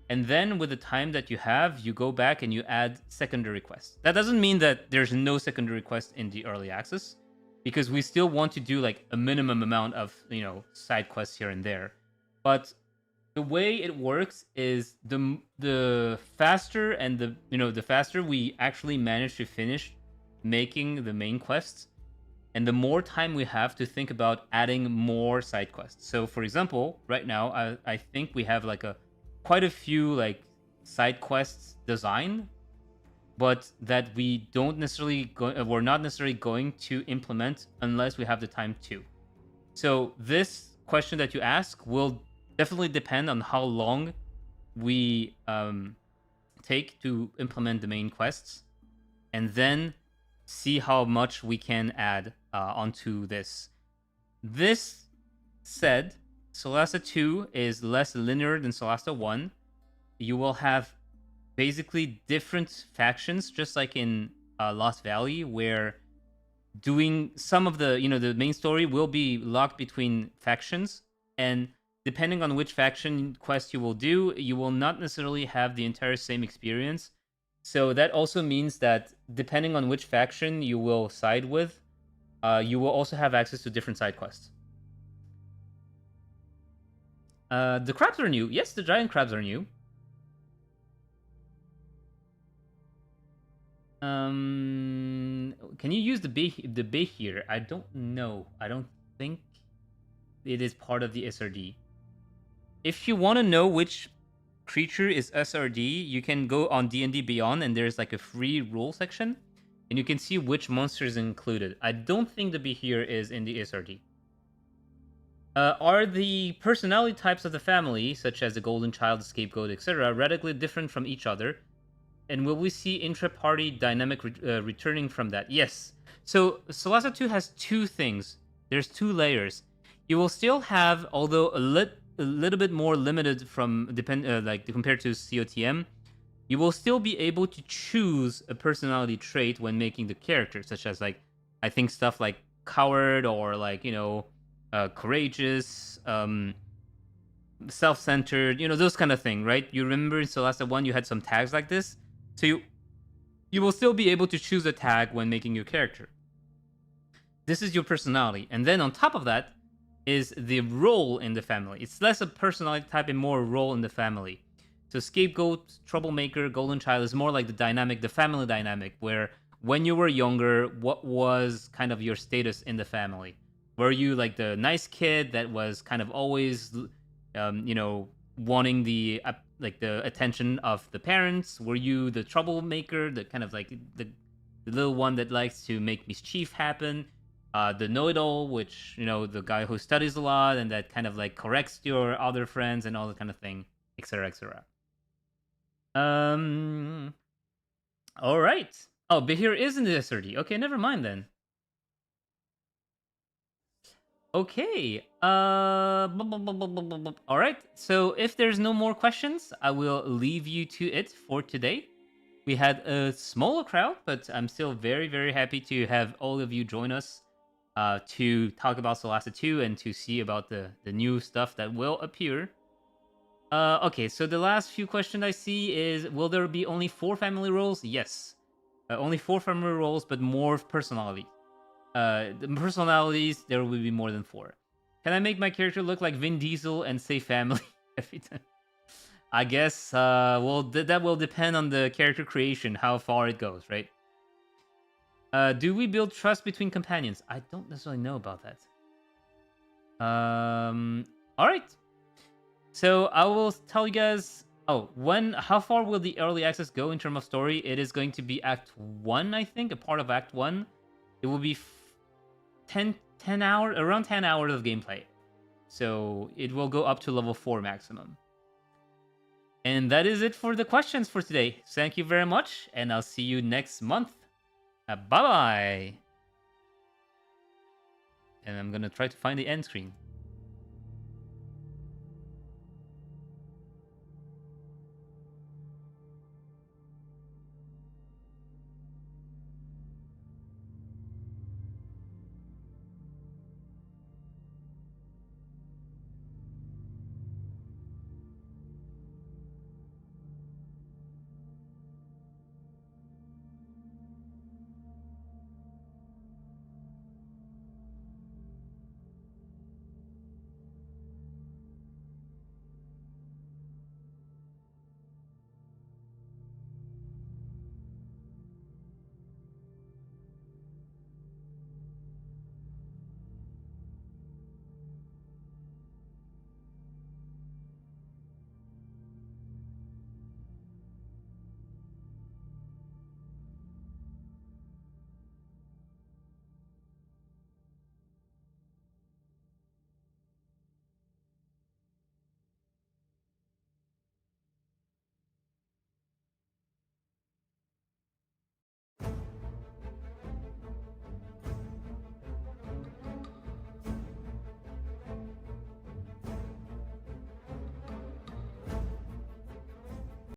And then with the time that you have, you go back and you add secondary quests. That doesn't mean that there's no secondary quest in the early access, because we still want to do like a minimum amount of, side quests here and there. But the way it works is the faster and the faster we actually manage to finish making the main quests, and the more time we have to think about adding more side quests. So for example, right now I think we have like quite a few like side quests designed, but that we're not necessarily going to implement unless we have the time to. So this question that you ask will definitely depend on how long we take to implement the main quests, and then see how much we can add onto this. This said, Solasta 2 is less linear than Solasta 1. You will have basically different factions, just like in Lost Valley, where doing some of the, the main story will be locked between factions, and depending on which faction quest you will do, you will not necessarily have the entire same experience. So that also means that depending on which faction you will side with, you will also have access to different side quests. The crabs are new. Yes, the giant crabs are new. Can you use the bay here? I don't know. I don't think it is part of the SRD. If you want to know which creature is SRD, you can go on D&D Beyond, and there's like a free rule section, and you can see which monster is included. I don't think the here is in the SRD. Are the personality types of the family, such as the Golden Child, the Scapegoat, etc., radically different from each other? And will we see intra-party dynamic returning from that? Yes. So Solasta 2 has two things. There's two layers. You will still have, although a little bit more limited from compared to COTM, you will still be able to choose a personality trait when making the character, such as I think stuff like coward or courageous, self-centered, those kind of thing, right? You remember in Solasta 1 you had some tags like this? So you will still be able to choose a tag when making your character. This is your personality. And then on top of that is the role in the family. It's less a personality type and more a role in the family. So Scapegoat, Troublemaker, Golden Child is more like the family dynamic, where when you were younger, what was kind of your status in the family? Were you like the nice kid that was kind of always, wanting the attention of the parents? Were you the troublemaker, the kind of like the little one that likes to make mischief happen? The know-it-all, which, the guy who studies a lot and that kind of like corrects your other friends and all that kind of thing, etc., etc. All right. Oh, Behir is in the SRD. Okay, never mind then. Okay. All right. So if there's no more questions, I will leave you to it for today. We had a smaller crowd, but I'm still very, very happy to have all of you join us to talk about Solasta 2 and to see about the new stuff that will appear. Okay, so the last few questions I see is, will there be only 4 family roles? Yes. Only 4 family roles, but more personality. The personalities, there will be more than 4. Can I make my character look like Vin Diesel and say family every time? I guess, that will depend on the character creation, how far it goes, right? Do we build trust between companions? I don't necessarily know about that. Alright. So I will tell you guys... how far will the early access go in terms of story? It is going to be Act 1, I think, a part of Act 1. It will be 10 hours, around 10 hours of gameplay. So it will go up to level 4 maximum. And that is it for the questions for today. Thank you very much, and I'll see you next month. Bye-bye! And I'm gonna try to find the end screen.